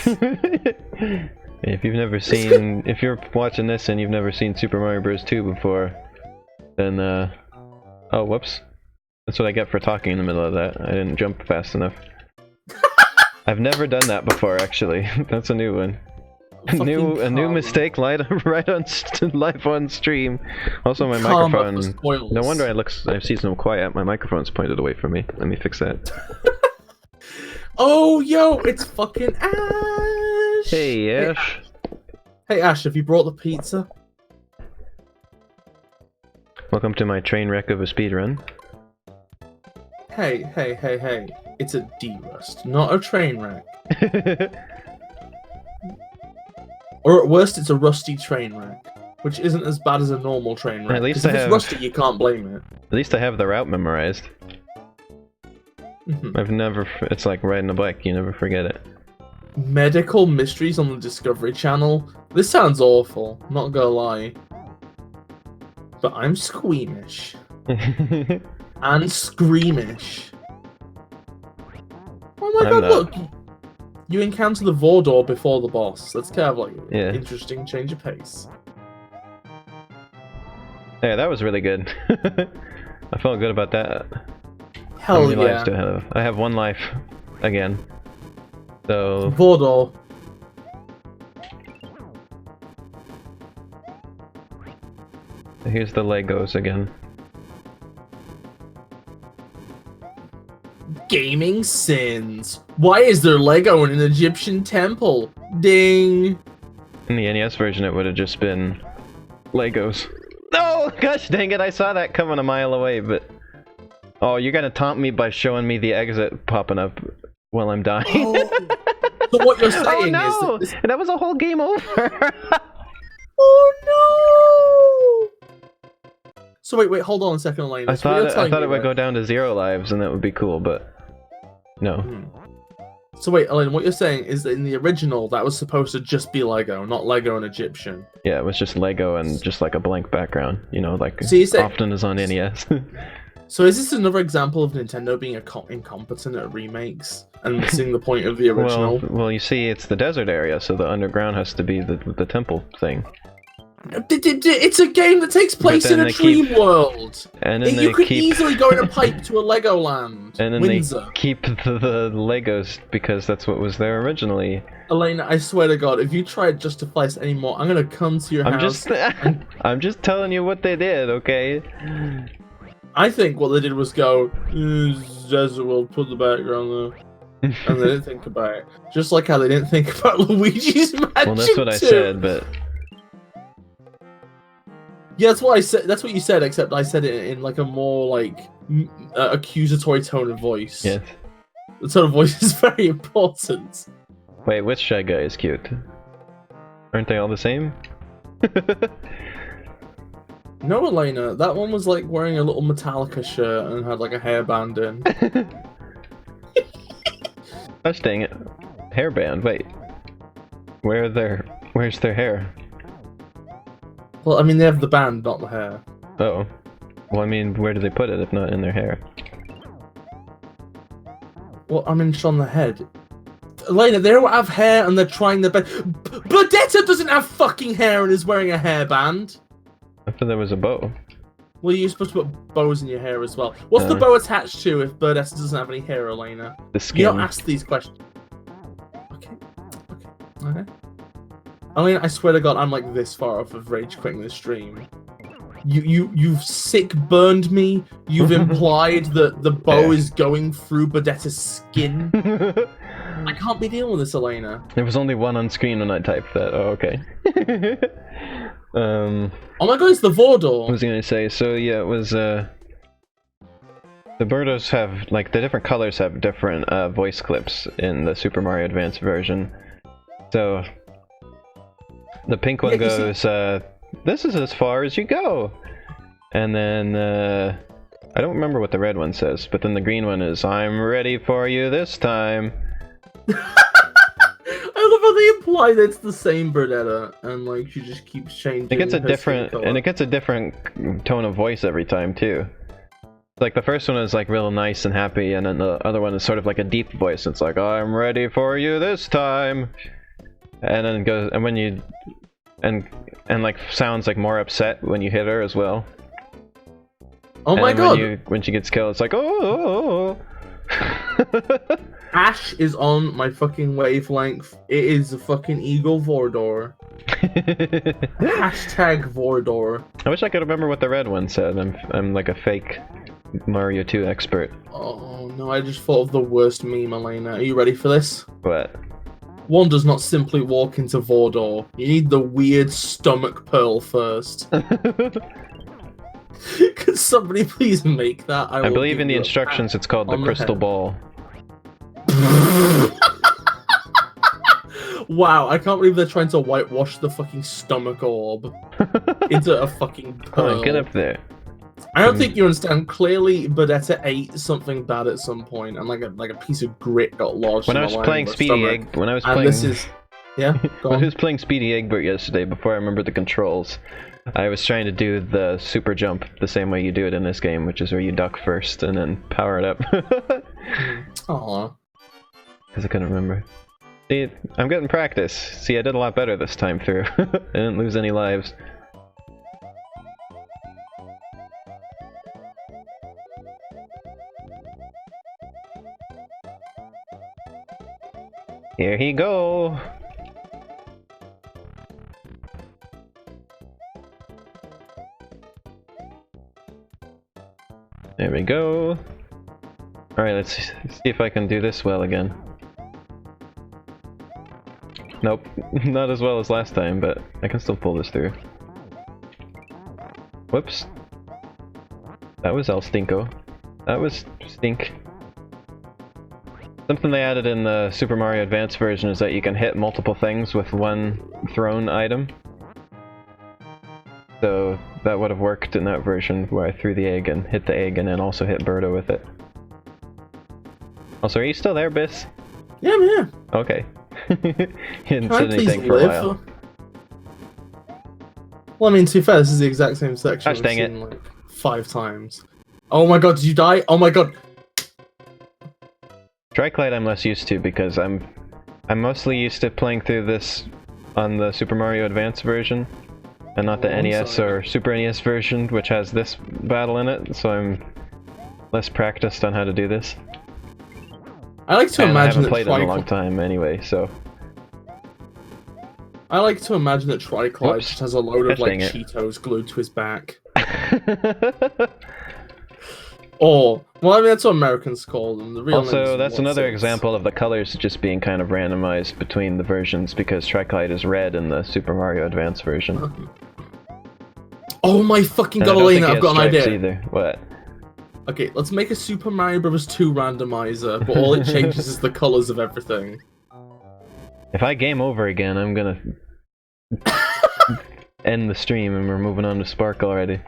If you've never seen, if you're watching this and you've never seen Super Mario Bros. 2 before, then oh, whoops. That's what I get for talking in the middle of that. I didn't jump fast enough. I've never done that before, actually. That's a new one. A new mistake right on live on stream. Also, my microphone. No wonder I see some quiet. My microphone's pointed away from me. Let me fix that. Oh, yo, it's fucking Ash. Hey, Ash. Hey, Ash, have you brought the pizza? Welcome to my train wreck of a speedrun. Hey. It's a D-rust, not a train wreck. Or at worst, it's a rusty train wreck, which isn't as bad as a normal train wreck. At least if it's rusty, you can't blame it. At least I have the route memorized. I've never... It's like riding a bike, you never forget it. Medical mysteries on the Discovery Channel? This sounds awful, not gonna lie. But I'm squeamish. And screamish. Oh my god, look! You encounter the Vordor before the boss. That's kind of like an interesting change of pace. Yeah, that was really good. I felt good about that. Hell How many yeah. lives do I have? I have 1 life. Again. So... Vordor. Here's the Legos again. Gaming sins. Why is there Lego in an Egyptian temple? Ding. In the NES version, it would have just been Legos. No! Gosh dang it, I saw that coming a mile away, but... Oh, you're gonna taunt me by showing me the exit popping up while I'm dying. Oh. So what you're saying no! is... That was a whole game over! Oh no! So wait, hold on a second, Elaine. I thought it would go down to 0 lives and that would be cool, but... No. So wait, Elaine, what you're saying is that in the original, that was supposed to just be Lego, not Lego and Egyptian. Yeah, it was just Lego and just like a blank background, you know, like often is on NES. So is this another example of Nintendo being incompetent at remakes and missing the point of the original? Well, you see, it's the desert area, so the underground has to be the temple thing. It's a game that takes place in a dream world. And then you could easily go in a pipe to a Legoland. And then Windsor. they keep the Legos because that's what was there originally. Elena, I swear to God, if you try to justify this anymore, I'm gonna come to your house. I'm just telling you what they did, okay? I think what they did was go, Desert World, put the background there. And they didn't think about it. Just like how they didn't think about Luigi's Mansion. Well, that's what I said, but... Yeah, that's what I said. That's what you said, except I said it in like a more like accusatory tone of voice. Yes. The tone of voice is very important. Wait, which Shy Guy is cute? Aren't they all the same? No, Elena, that one was like wearing a little Metallica shirt and had like a hairband in. Gosh dang it. Hairband, wait. Where's their hair? Well, I mean, they have the band, not the hair. Oh. Well, I mean, where do they put it if not in their hair? Well, I mean, just on the head. Elena, they don't have hair and they're trying their best. Burdetta doesn't have fucking hair and is wearing a hairband. I thought there was a bow. Well, you're supposed to put bows in your hair as well. What's the bow attached to if Burdetta doesn't have any hair, Elena? The skin. You don't ask these questions. Okay. I mean, I swear to God, I'm like this far off of rage quitting this stream. You've sick burned me. You've implied that the bow is going through Burdetta's skin. I can't be dealing with this, Elena. There was only one on screen when I typed that. Oh, okay. Oh my God, it's the Vordor. What was I gonna say? So yeah, it was the Birdos have like the different colors have different voice clips in the Super Mario Advance version. So the pink one goes, "This is as far as you go," and then I don't remember what the red one says, but then the green one is, "I'm ready for you this time." I love how they imply that it's the same Burdetta, and like she just keeps changing. It gets a different tone of voice every time too. Like the first one is like real nice and happy, and then the other one is sort of like a deep voice. It's like, "I'm ready for you this time," and then it goes, and when you and like sounds like more upset when you hit her as well. Oh my god! When she gets killed, it's like, oh. Ash is on my fucking wavelength. It is a fucking Eagle Vordor. Hashtag Vordor. I wish I could remember what the red one said. I'm like a fake Mario 2 expert. Oh no, I just thought of the worst meme, Elena. Are you ready for this? What? One does not simply walk into Vordor. You need the weird stomach pearl first. Could somebody please make that? I believe in the instructions it's called the crystal ball. Wow, I can't believe they're trying to whitewash the fucking stomach orb into a fucking pearl. Oh, get up there. I don't think you understand. Clearly, Burdetta ate something bad at some point, and like a piece of grit got lodged. When I was playing Speedy Egg, when I was playing Speedy Eggbert yesterday, before I remembered the controls, I was trying to do the super jump the same way you do it in this game, which is where you duck first and then power it up. Aww. Because I couldn't remember. See, I'm getting practice. See, I did a lot better this time through. I didn't lose any lives. Here he go! There we go. Alright, let's see if I can do this well again. Nope, not as well as last time, but I can still pull this through. Whoops. That was El Stinko. That was Stink. Something they added in the Super Mario Advance version is that you can hit multiple things with one thrown item. So that would have worked in that version where I threw the egg and hit the egg and then also hit Birdo with it. Also, are you still there, Bis? Yeah, I'm here. Okay. You didn't say anything for a while. Well, I mean, to be fair, this is the exact same section Gosh, dang it. like 5 times. Oh my god, did you die? Oh my god! Triclide I'm less used to because I'm mostly used to playing through this on the Super Mario Advance version, and not the NES or Super NES version, which has this battle in it, so I'm less practiced on how to do this. I like to imagine I haven't played it in a long time anyway, so... I like to imagine that Triclide just has a load of like Cheetos glued to his back. Or, well, I mean, that's what Americans call them. The real also, that's another example of the colors just being kind of randomized between the versions, because Triclide is red in the Super Mario Advance version. Oh my fucking god, Elena, I've got an idea. Either. What? Okay, let's make a Super Mario Bros. 2 randomizer, but all it changes is the colors of everything. If I game over again, I'm gonna end the stream and we're moving on to Sparkle already.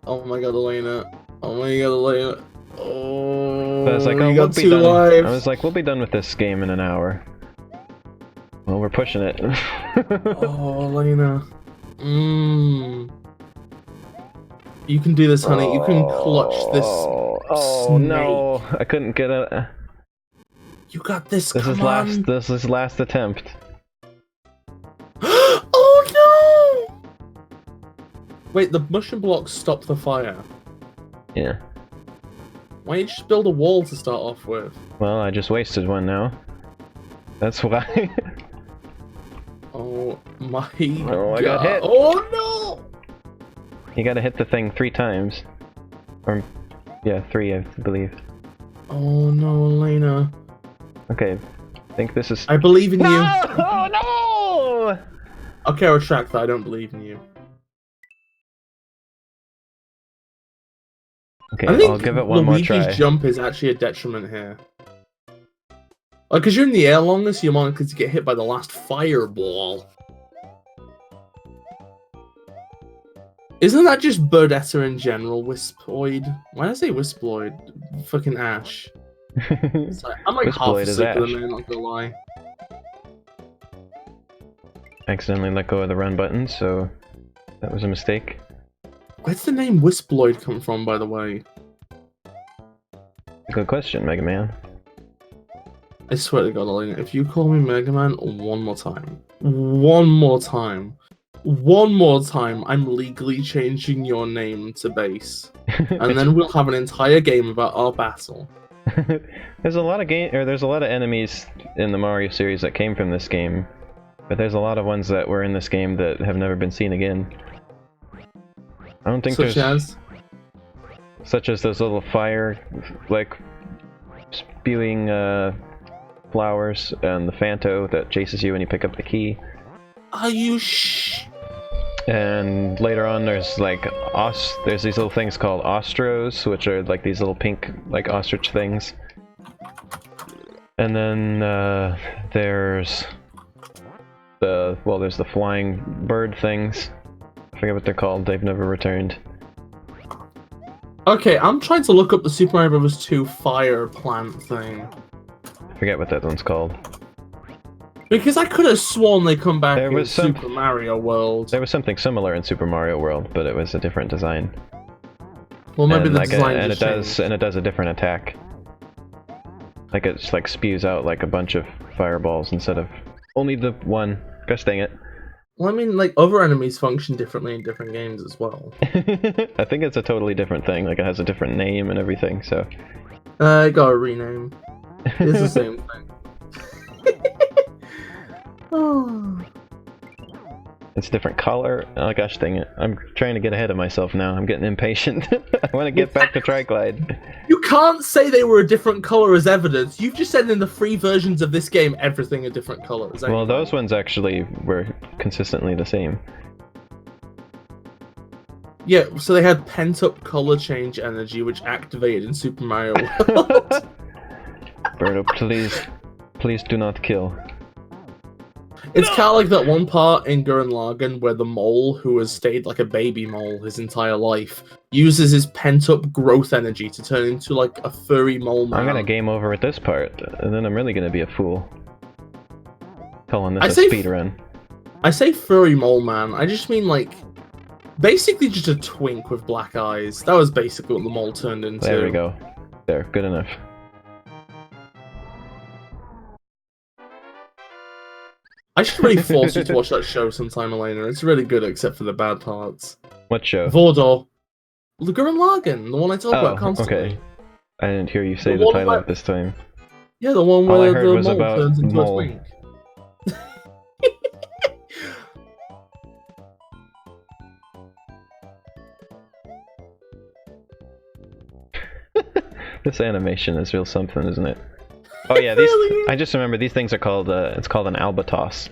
Oh my god, Elena. Oh my god, Elena. Oh, I was like, oh, you got 2 lives. I was like, we'll be done with this game in an hour. Well, we're pushing it. Oh, Elena. You can do this, honey. You can clutch this snake. No, I couldn't get it. You got this. This is last attempt. Oh no! Wait, the mushroom blocks stop the fire. Yeah. Why don't you just build a wall to start off with? Well, I just wasted one now. That's why. Oh my god. Oh, I got hit. Oh no! You gotta hit the thing 3 times. Or, yeah, 3, I believe. Oh no, Elena. Okay, I think this is... I believe in you. Oh no! Okay, I retract that. I don't believe in you. Okay, I'll give it one more try. Luigi's jump is actually a detriment here. Like, because you're in the air longer, so you're more likely to get hit by the last fireball. Isn't that just Burdetta in general, Wispoid? Why did I say Wispoid? Fucking Ash. Like, I'm like half asleep with the man, not gonna lie. Accidentally let go of the run button, so that was a mistake. Where's the name Wisploid come from, by the way? Good question, Mega Man. I swear to God, Elena, if you call me Mega Man one more time, one more time, I'm legally changing your name to Base, and then we'll have an entire game about our battle. There's a lot of enemies in the Mario series that came from this game, but there's a lot of ones that were in this game that have never been seen again. I don't think such as those little fire, like, spewing flowers, and the Phanto that chases you when you pick up the key. Are you And later on, there's like there's these little things called ostros, which are like these little pink, like ostrich things. And then there's the flying bird things. I forget what they're called. They've never returned. Okay, I'm trying to look up the Super Mario Bros. 2 fire plant thing. I forget what that one's called. Because I could have sworn they come back in Super Mario World. There was something similar in Super Mario World, but it was a different design. Well, maybe the design and it does a different attack. Like it's like spews out like a bunch of fireballs instead of only the one. Gosh dang it. Well, I mean, like, other enemies function differently in different games as well. I think it's a totally different thing. Like, it has a different name and everything, so... I got a rename. It's the same thing. Oh. It's a different color. Oh gosh dang it. I'm trying to get ahead of myself now. I'm getting impatient. I want to get back to Triglide. You can't say they were a different color as evidence. You've just said in the free versions of this game, everything a different color. Well, those ones actually were consistently the same. Yeah, so they had pent-up color change energy, which activated in Super Mario World. Birdo, please do not kill. It's kind of like that one part in Gurren Lagann where the mole, who has stayed like a baby mole his entire life, uses his pent-up growth energy to turn into like a furry mole man. I'm gonna game over at this part, and then I'm really gonna be a fool. Calling this a speedrun. I say furry mole man, I just mean like, basically just a twink with black eyes. That was basically what the mole turned into. There we go. There, good enough. I should really force you to watch that show sometime, Elena. It's really good, except for the bad parts. What show? Vordor. The Gurren Lagann, the one I talk about constantly. Okay. I didn't hear you say the title at this time. Yeah, the one where the mole turns into a twink. This animation is real something, isn't it? Oh yeah, these. I just remember these things are called. It's called an albatos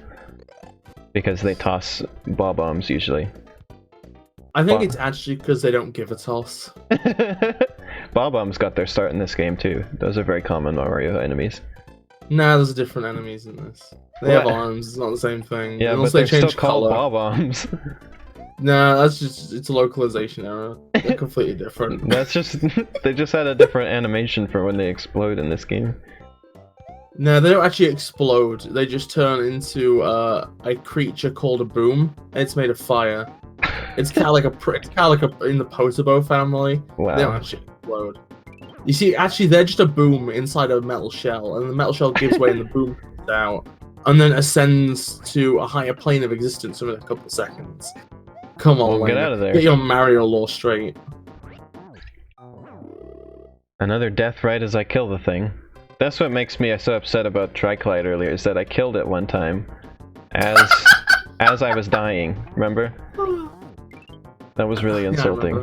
because they toss ball bombs usually. I think it's actually because they don't give a toss. Ball bombs got their start in this game too. Those are very common Mario enemies. Nah, there's different enemies in this. They have arms. It's not the same thing. Yeah, but they're still called ball bombs. Nah, that's just, it's a localization error. They're completely different. That's just, they just had a different animation for when they explode in this game. No, they don't actually explode. They just turn into a creature called a boom. It's made of fire. It's kind of like in the Potobo family. Wow. They don't actually explode. You see, actually, they're just a boom inside a metal shell, and the metal shell gives way and the boom comes out, and then ascends to a higher plane of existence within a couple of seconds. Come on, well, get out of there. Get your Mario lore straight. Another death right as I kill the thing. That's what makes me so upset about Triglide earlier, is that I killed it one time as I was dying, remember? That was really insulting.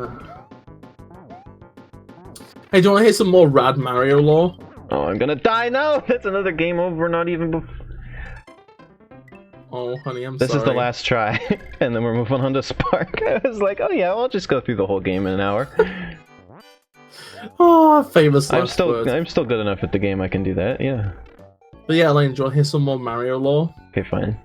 Hey, do you want to hear some more rad Mario lore? Oh, I'm gonna die now! That's another game over, not even before. Oh, honey, I'm sorry. This is the last try, and then we're moving on to Spark. I was like, oh yeah, I'll just go through the whole game in an hour. Oh, famous last words. I'm still good enough at the game, I can do that, yeah. But yeah, Elaine, do you want to hear some more Mario lore? Okay, fine.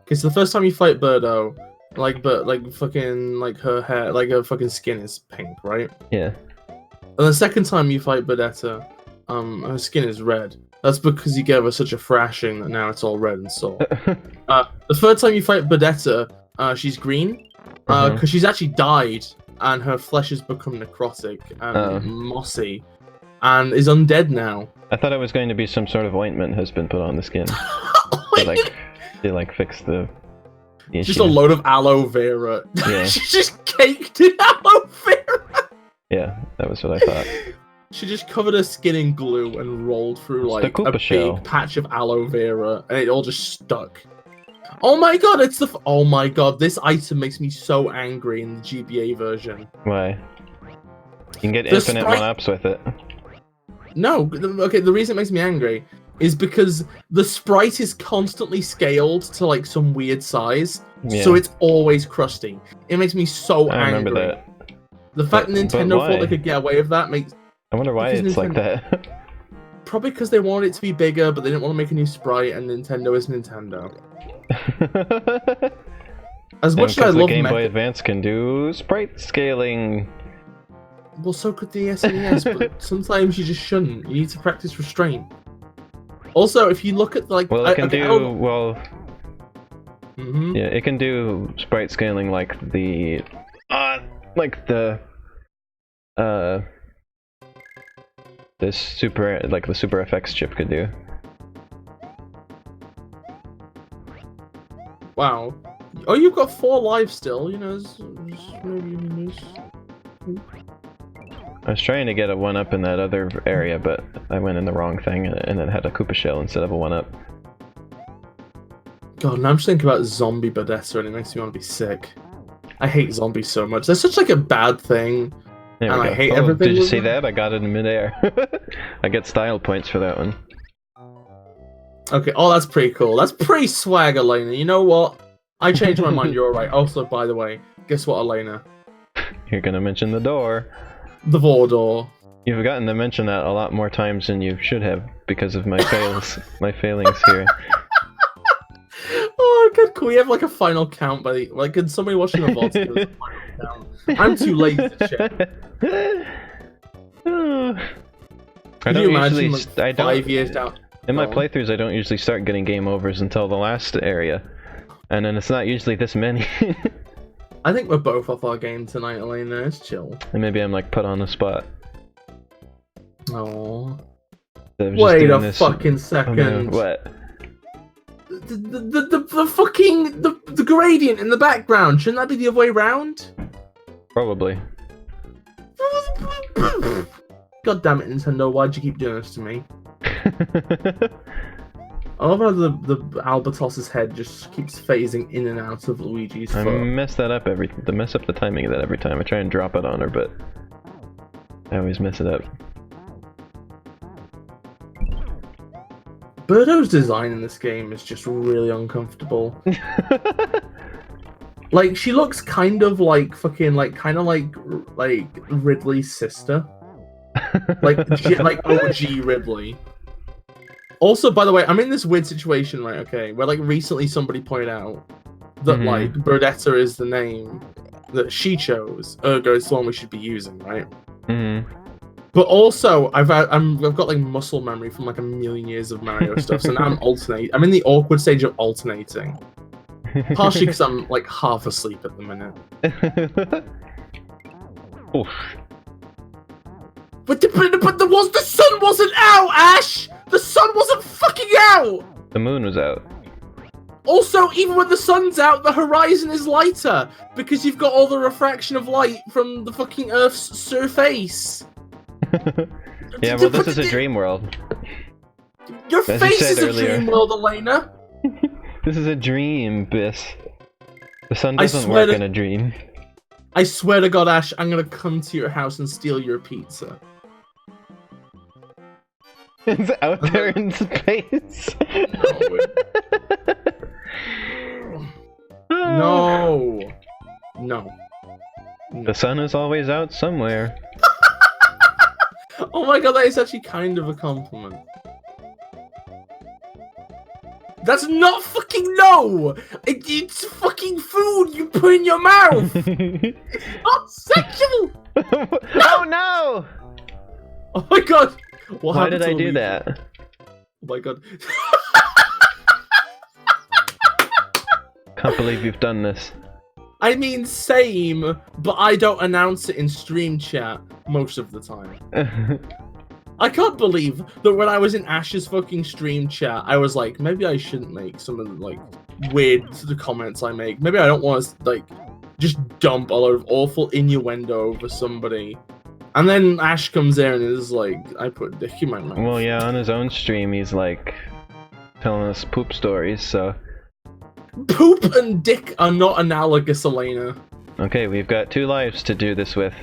Okay, so the first time you fight Birdo, her hair, her fucking skin is pink, right? Yeah. And the second time you fight Birdetta, her skin is red. That's because you gave her such a thrashing that now it's all red and sore. The third time you fight Birdetta, she's green, because she's actually died, and her flesh has become necrotic and mossy, and is undead now. I thought it was going to be some sort of ointment has been put on the skin. They fix the... Yeah, just a load of aloe vera. Yeah. She just caked in aloe vera. Yeah, that was what I thought. She just covered her skin in glue and rolled through like a big patch of aloe vera, and it all just stuck. Oh my god, it's the. Oh my god, this item makes me so angry in the GBA version. Why? You can get infinite one-ups with it. No, okay, the reason it makes me angry is because the sprite is constantly scaled to like some weird size, so it's always crusty. It makes me so angry. I remember that. The fact that Nintendo thought they could get away with that makes... I wonder why it's like that. Probably because they wanted it to be bigger, but they didn't want to make a new sprite, and Nintendo is Nintendo. As much as I love the Game Boy Advance can do sprite scaling. Well, so could the SNES, but sometimes you just shouldn't. You need to practice restraint. Also, if you look at like... Well, it can do... Yeah, it can do sprite scaling like the... This Super FX chip could do. Wow. Oh, you've got 4 lives still, you know, I was trying to get a 1-up in that other area, but I went in the wrong thing and it had a Koopa shell instead of a 1-up. God, now I'm just thinking about zombie Bodessa and it makes me want to be sick. I hate zombies so much. They're such like a bad thing. And I hate everything. Did you see that? I got it in midair. I get style points for that one. Okay, oh, that's pretty cool. That's pretty swag, Elena. You know what? I changed my mind, you're right. Also, by the way, guess what, Elena? You're gonna mention the door. The Vor door. You've gotten to mention that a lot more times than you should have because of my failings here. Oh god, can we have like a final count by the... Like, can somebody watching the VOD give us a final count? I'm too lazy to check. Can you imagine, like, 5 years down... In my playthroughs, I don't usually start getting game overs until the last area. And then it's not usually this many. I think we're both off our game tonight, Elena. It's chill. And maybe I'm like put on the spot. Oh. Wait a fucking second. Oh, no. What? The fucking the gradient in the background. Shouldn't that be the other way around? Probably. God damn it, Nintendo! Why'd you keep doing this to me? I love how the albatross's head just keeps phasing in and out of Luigi's foot. I mess that up mess up the timing of that every time. I try and drop it on her, but I always mess it up. Birdo's design in this game is just really uncomfortable. Like, she looks kind of like fucking like Ridley's sister. like OG Ridley. Also, by the way, I'm in this weird situation, right? Okay, where like recently somebody pointed out that like Birdetta is the name that she chose, ergo it's the one we should be using, right? But also, I've got like muscle memory from like a million years of Mario stuff, so now I'm in the awkward stage of alternating. Partially because I'm like half asleep at the minute. Oof. But the sun wasn't out, Ash! The sun wasn't fucking out! The moon was out. Also, even when the sun's out, the horizon is lighter, because you've got all the refraction of light from the fucking Earth's surface. Yeah, well, this is a dream world. Your face is a dream world, Elena! This is a dream, Bis. The sun doesn't work in a dream. I swear to God, Ash, I'm gonna come to your house and steal your pizza. It's out there in space. No. No. The sun is always out somewhere. Oh my god, that is actually kind of a compliment. That's not fucking it's fucking food you put in your mouth! It's not sexual! Oh no! Oh my god! Why did I do that? Oh my god. Can't believe you've done this. I mean, same, but I don't announce it in stream chat most of the time. I can't believe that when I was in Ash's fucking stream chat, I was like, maybe I shouldn't make some of the, like, weird comments I make. Maybe I don't want to like just dump a lot of awful innuendo over somebody. And then Ash comes in and is like, I put dick in my mouth. Well, yeah, on his own stream, he's like telling us poop stories, so. Poop and dick are not analogous, Elena. Okay, we've got 2 lives to do this with.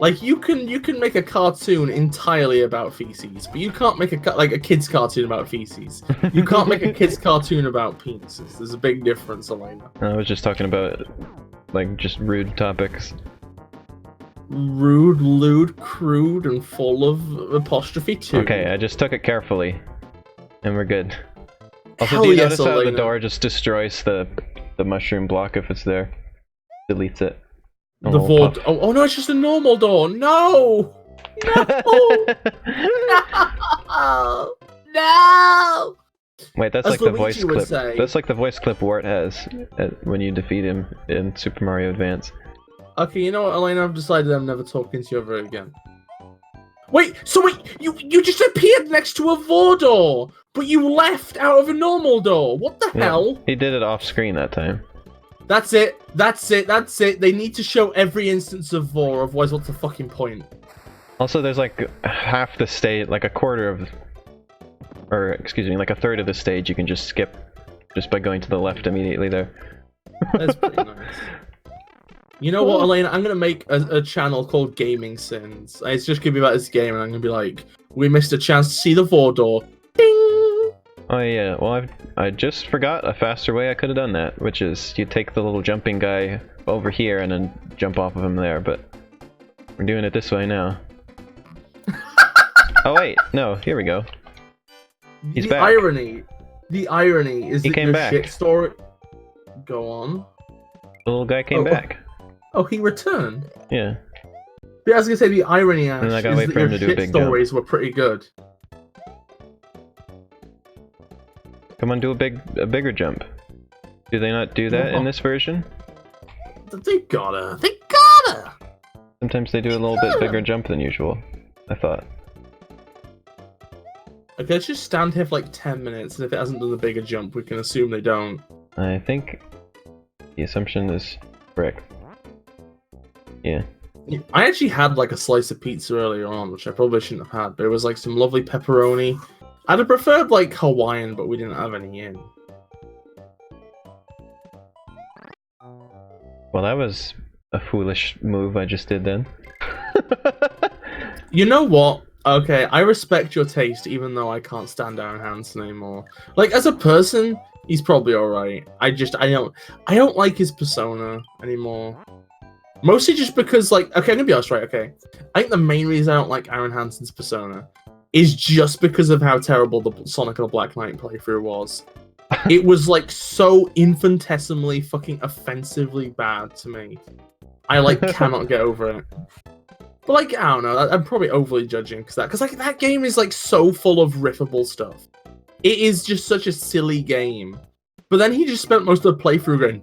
Like, you can make a cartoon entirely about feces, but you can't make a kid's cartoon about feces. You can't make a kid's cartoon about penises. There's a big difference, Elena. I was just talking about, like, just rude topics. Rude, lewd, crude, and full of apostrophe too. Okay, I just took it carefully, and we're good. Also, Hell do you yes, notice how the Elena. door just destroys the mushroom block if it's there? Deletes it. A The little Vord. puff. Oh no, it's just a normal door. No! No! No! No! Wait, that's As like the Luigi voice would clip. say. That's like the voice clip Wart has when you defeat him in Super Mario Advance. Okay, you know what, Elena? I've decided I'm never talking to you ever again. Wait, you just appeared next to a Vordor, but you left out of a normal door. What the hell? He did it off screen that time. That's it. That's it. That's it. They need to show every instance of Vor, otherwise what's the fucking point? Also, there's like half the stage, like a quarter of, or excuse me, like a third of the stage you can just skip just by going to the left immediately there. That's pretty nice. You know what, Elena? I'm gonna make a channel called Gaming Sins. It's just gonna be about this game, and I'm gonna be like, we missed a chance to see the Vordor. Ding! Oh yeah, well I just forgot a faster way I could have done that, which is you take the little jumping guy over here and then jump off of him there, but we're doing it this way now. Oh wait, no, here we go. He's the back. The irony is He that came your back. shit story. Go on. The little guy came back. Oh, he returned. Yeah. But I was gonna say the irony, Ash, And I gotta is wait that for him your to do a shit big jump. stories were pretty good. Come on, do a bigger jump. Do they not do that in this version? They gotta. They gotta. Sometimes they do a little bit bigger jump than usual, I thought. Okay, let's just stand here for like 10 minutes, and if it hasn't done the bigger jump, we can assume they don't. I think the assumption is correct. Yeah. I actually had like a slice of pizza earlier on, which I probably shouldn't have had, but it was like some lovely pepperoni. I'd have preferred like Hawaiian, but we didn't have any in. Well, that was a foolish move I just did then. You know what? Okay, I respect your taste, even though I can't stand Aaron Hansen anymore. Like, as a person, he's probably alright. I don't like his persona anymore. Mostly just because, like, okay, I'm gonna be honest, right, okay. I think the main reason I don't like Aaron Hansen's persona is just because of how terrible the Sonic and the Black Knight playthrough was. It was, like, so infinitesimally fucking offensively bad to me. I, like, cannot get over it. But, like, I don't know, I'm probably overly judging because like, that game is, like, so full of riffable stuff. It is just such a silly game. But then he just spent most of the playthrough going...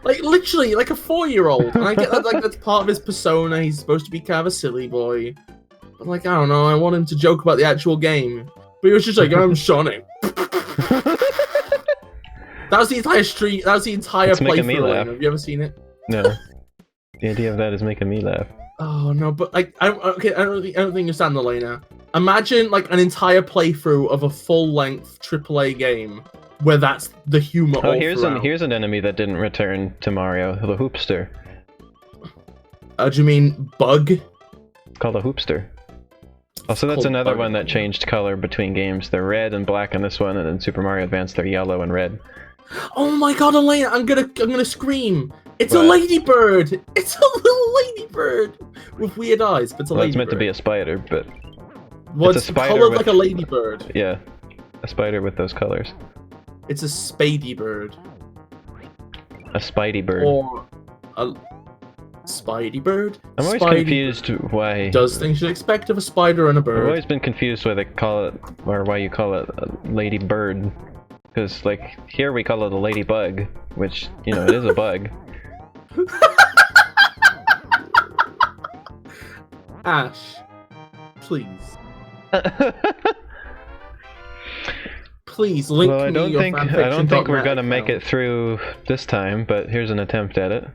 like, literally, like a 4-year-old. And I get that, like, that's part of his persona. He's supposed to be kind of a silly boy. But, like, I don't know, I want him to joke about the actual game. But he was just like, I'm Sonic. That was the entire street. That was the entire playthrough. Have you ever seen it? No. The idea of that is making me laugh. Oh no, but like, I don't think you understand, Elena. Imagine like an entire playthrough of a full-length AAA game where that's the humor. Oh, here's an enemy that didn't return to Mario, the Hoopster. Do you mean Bug? It's called a Hoopster. Also, that's another one that changed color between games. They're red and black in this one, and in Super Mario Advance they're yellow and red. Oh my god, Elena! I'm gonna scream! It's a ladybird! It's a little ladybird with weird eyes, but it's a ladybird. It's meant to be a spider, but well, it's a spider colored with... like a ladybird. Yeah, a spider with those colors. It's a Spidey bird. A Spidey bird. Or a Spidey bird. I'm always confused why. Does things you'd expect of a spider and a bird. I've always been confused why they call it, or why you call it a ladybird. Because, like, here we call it a ladybug, which, you know, it is a bug. Ash, please. Please link Well, I me don't your think fanfiction.net we're gonna account. make it through this time, but here's an attempt at it.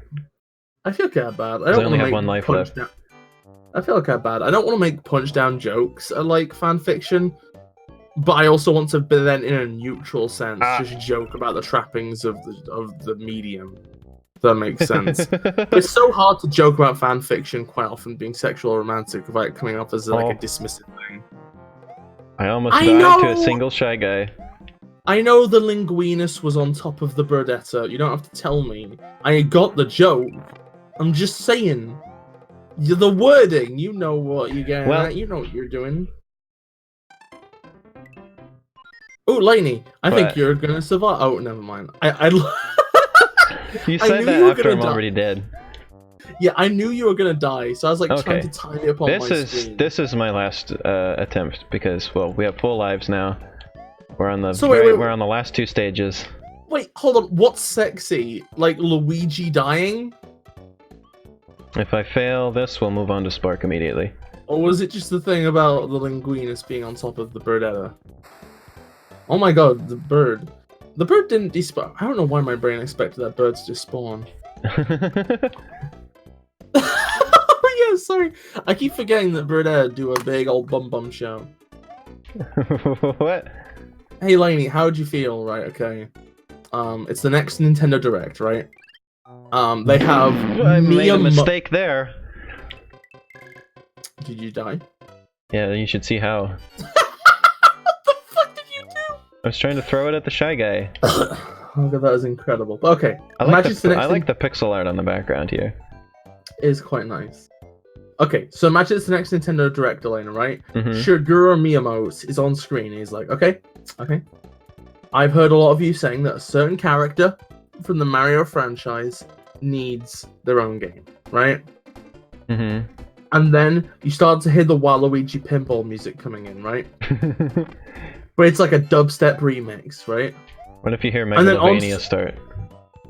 I feel kind of bad. I I don't only want have to one make life left. down. I feel kind of bad. I don't want to make punch down jokes at like fanfiction, but I also want to, but then in a neutral sense, just joke about the trappings of the medium. If that makes sense. But it's so hard to joke about fanfiction quite often being sexual or romantic without it coming off as like a dismissive thing. I almost died to a single Shy Guy. I know the linguinus was on top of the Birdetta. You don't have to tell me. I got the joke. I'm just saying. The wording, you know what you're getting at. You know what you're doing. Oh, Lainey, I think you're gonna survive. Oh, never mind. You said that after I'm already dead. Yeah, I knew you were gonna die, so I was like trying to time it up on my screen. This is my last attempt because, well, we have full lives now. We're on the we're on the last 2 stages. Wait, hold on. What's sexy? Like Luigi dying? If I fail this, we'll move on to Spark immediately. Or was it just the thing about the linguinus being on top of the Birdetta? Oh my god, the bird. The bird didn't despawn. I don't know why my brain expected that bird to just spawn. Oh yeah, sorry. I keep forgetting that Birdetta do a big old bum show. What? Hey Lainey, how'd you feel? Right, okay. It's the next Nintendo Direct, right? They have I made a mistake there. Did you die? Yeah, you should see how. What the fuck did you do? I was trying to throw it at the Shy Guy. Oh god, that is incredible. But okay, I like the pixel art on the background here. It is quite nice. Okay, so imagine it's the next Nintendo Direct, Elena, right? Mm-hmm. Shigeru Miyamoto is on screen. He's like, okay. I've heard a lot of you saying that a certain character from the Mario franchise needs their own game, right? Mm-hmm. And then you start to hear the Waluigi pinball music coming in, right? But it's like a dubstep remix, right? What if you hear Megalovania start?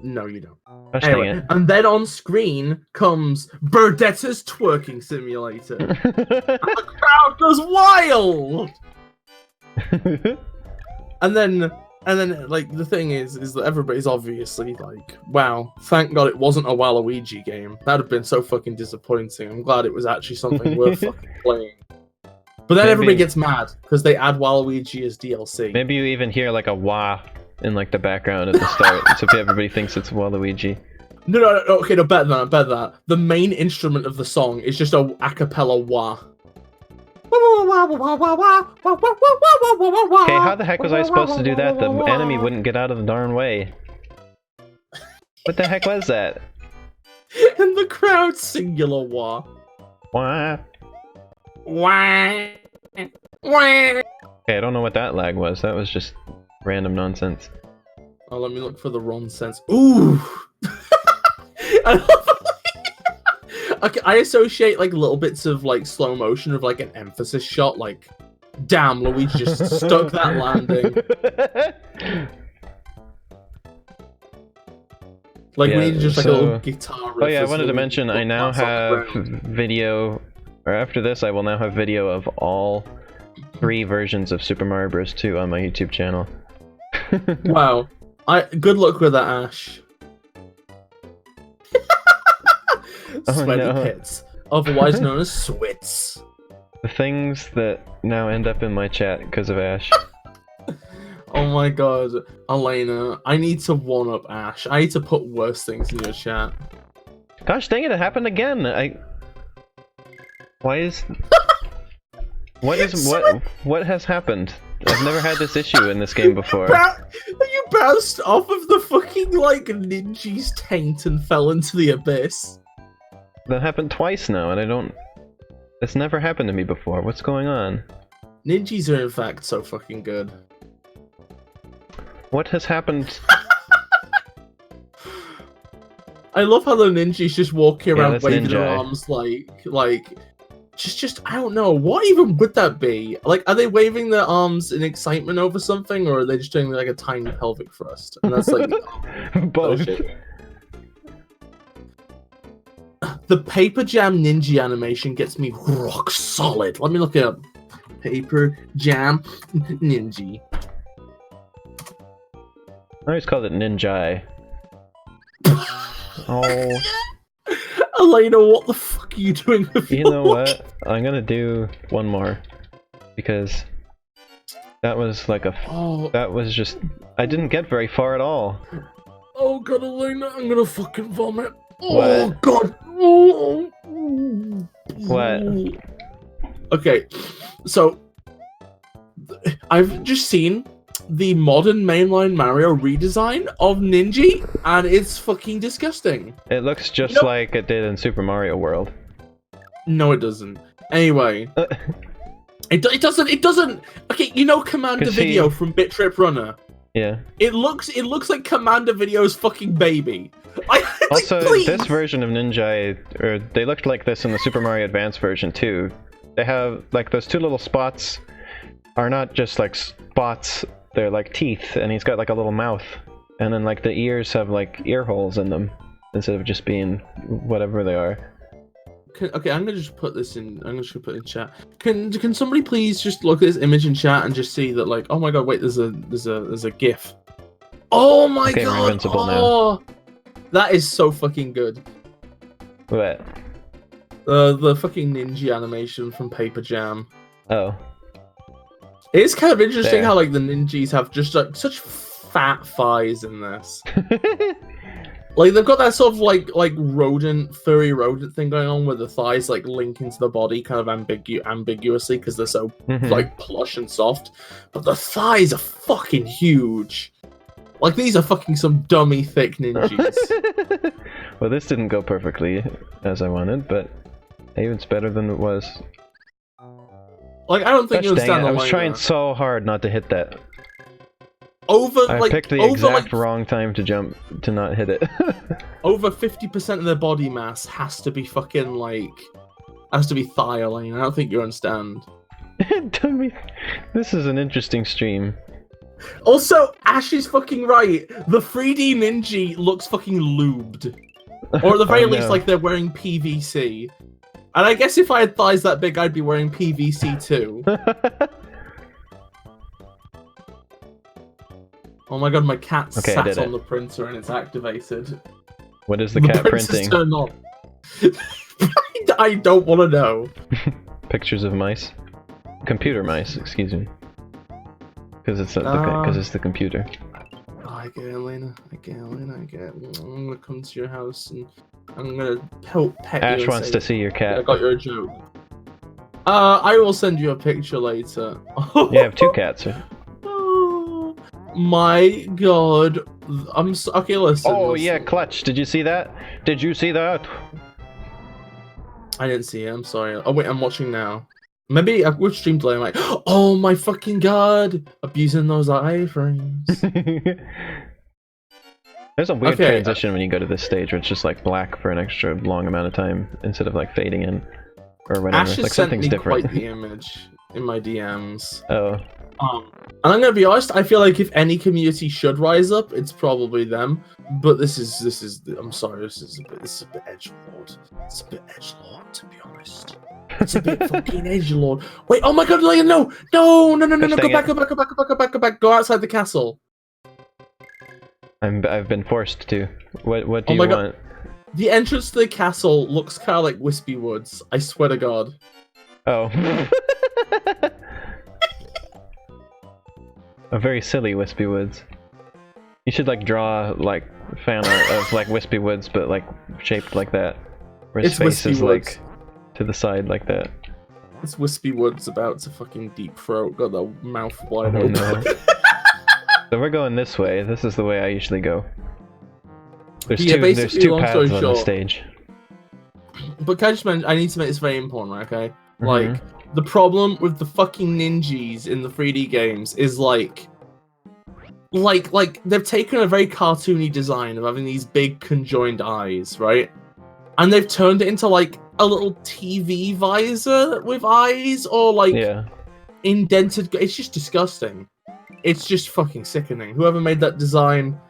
No, you don't. Gosh, anyway, and then on screen comes Birdetta's twerking simulator. And the crowd goes wild! And then, like, the thing is that everybody's obviously like, wow, thank God it wasn't a Waluigi game. That'd have been so fucking disappointing. I'm glad it was actually something worth fucking playing. But then everybody gets mad, because they add Waluigi as DLC. Maybe you even hear, like, a wah in, like, the background at the start, so everybody thinks it's Waluigi. No, okay, no, better than that. The main instrument of the song is just a cappella wah. Okay, how the heck was I supposed to do that? The enemy wouldn't get out of the darn way. What the heck was that? And the crowd singular wah. Wah. Wah. Wah. Okay, I don't know what that lag was. That was just random nonsense. Oh, let me look for the wrong sense. Ooh! Okay, I associate like little bits of like slow motion of like an emphasis shot, like, damn, Luigi just stuck that landing. Like we need just like a little guitar riff. Oh yeah, I wanted to mention I now have video, or after this I will now have video of all 3 versions of Super Mario Bros. 2 on my YouTube channel. Wow. Good luck with that, Ash. Sweaty pits, otherwise known as swits. The things that now end up in my chat because of Ash. Oh my god, Elena, I need to one-up Ash. I need to put worse things in your chat. Gosh dang it, it happened again! What has happened? I've never had this issue in this game before. You bounced off of the fucking, like, Ninja's taint and fell into the abyss. That happened twice now, and I don't... It's never happened to me before. What's going on? Ninjas are in fact so fucking good. What has happened? I love how the ninjas just walking around waving their arms like just I don't know, what even would that be? Like, are they waving their arms in excitement over something, or are they just doing like a tiny pelvic thrust? And that's like both. The Paper Jam Ninja animation gets me rock solid. Let me look it up. Paper Jam Ninja. I always called it Ninja. Oh. Elena, what the fuck are you doing with You your know life? what? I'm gonna do one more. Because that was like that was just... I didn't get very far at all. Oh god, Elena, I'm gonna fucking vomit. Oh What? god. Oh. What? Okay, so I've just seen the modern mainline Mario redesign of Ninja, and it's fucking disgusting. It looks just like it did in Super Mario World. No, it doesn't. Anyway, it doesn't. Okay, you know Commander Video from Bit Trip Runner. Yeah. It looks like Commander Video's fucking baby. Also, please. this version of Ninja, or they looked like this in the Super Mario Advance version too. They have like those two little spots are not just like spots, they're like teeth, and he's got like a little mouth, and then like the ears have like ear holes in them instead of just being whatever they are. Okay, I'm gonna just put this in. I'm just gonna put it in chat. Can somebody please just look at this image in chat and just see that, like, oh my god, wait, there's a GIF. Oh my god! We're invincible now. That is so fucking good. What? The fucking ninja animation from Paper Jam. Oh. It's kind of interesting how like the ninjas have just like such fat thighs in this. Like they've got that sort of like furry rodent thing going on where the thighs like link into the body kind of ambiguously because they're so like plush and soft. But the thighs are fucking huge. Like these are fucking some dummy thick ninjas. Well, this didn't go perfectly as I wanted, but hey, it's better than it was. Like I don't think you understand the I was trying so hard not to hit that. I picked the exact wrong time to jump to not hit it. Over 50% of their body mass has to be fucking like has to be thigh lane. I don't think you understand. This is an interesting stream. Also, Ash is fucking right. The 3D Ninja looks fucking lubed. Or at the very least, like they're wearing PVC. And I guess if I had thighs that big, I'd be wearing PVC too. Oh my god, my cat sat on the printer and it's activated. What is the cat printing? Turned on. I don't want to know. Pictures of mice. Computer mice, excuse me. Because it's the computer. Oh, I get it, Elena. I get it. I'm gonna come to your house and I'm gonna pet you. Ash wants to see your cat. I got your joke. I will send you a picture later. You have two cats, right? Oh my god. Okay, listen. Oh yeah, Clutch. Did you see that? Did you see that? I didn't see it. I'm sorry. Oh wait, I'm watching now. Maybe with stream delay, I'm like, oh my fucking god, abusing those iframes. There's a weird transition when you go to this stage where it's just like black for an extra long amount of time instead of like fading in or whatever. Ash like sent something's me different. quite the image in my DMs. Oh. And I'm gonna be honest. I feel like if any community should rise up, it's probably them. But this is. I'm sorry. This is a bit edgelord. It's a bit edgelord, to be honest. It's a bit fucking edgelord. Wait. Oh my god! No! No! Go back! Go outside the castle. I've been forced to. What do you want? The entrance to the castle looks kind of like Wispy Woods. I swear to God. Oh. A very silly Wispy Woods. You should like draw like fan art of like Wispy Woods, but like shaped like that. Where his face is like to the side like that. It's Wispy Woods about to fucking deep throat, got the mouth wide open. No. So we're going this way. This is the way I usually go. There's two paths on the stage. But can I just mention, I need to make this very important, okay? Like, the problem with the fucking ninjas in the 3D games is like they've taken a very cartoony design of having these big conjoined eyes, right? And they've turned it into like a little TV visor with eyes, or like indented. It's just disgusting. It's just fucking sickening. Whoever made that design,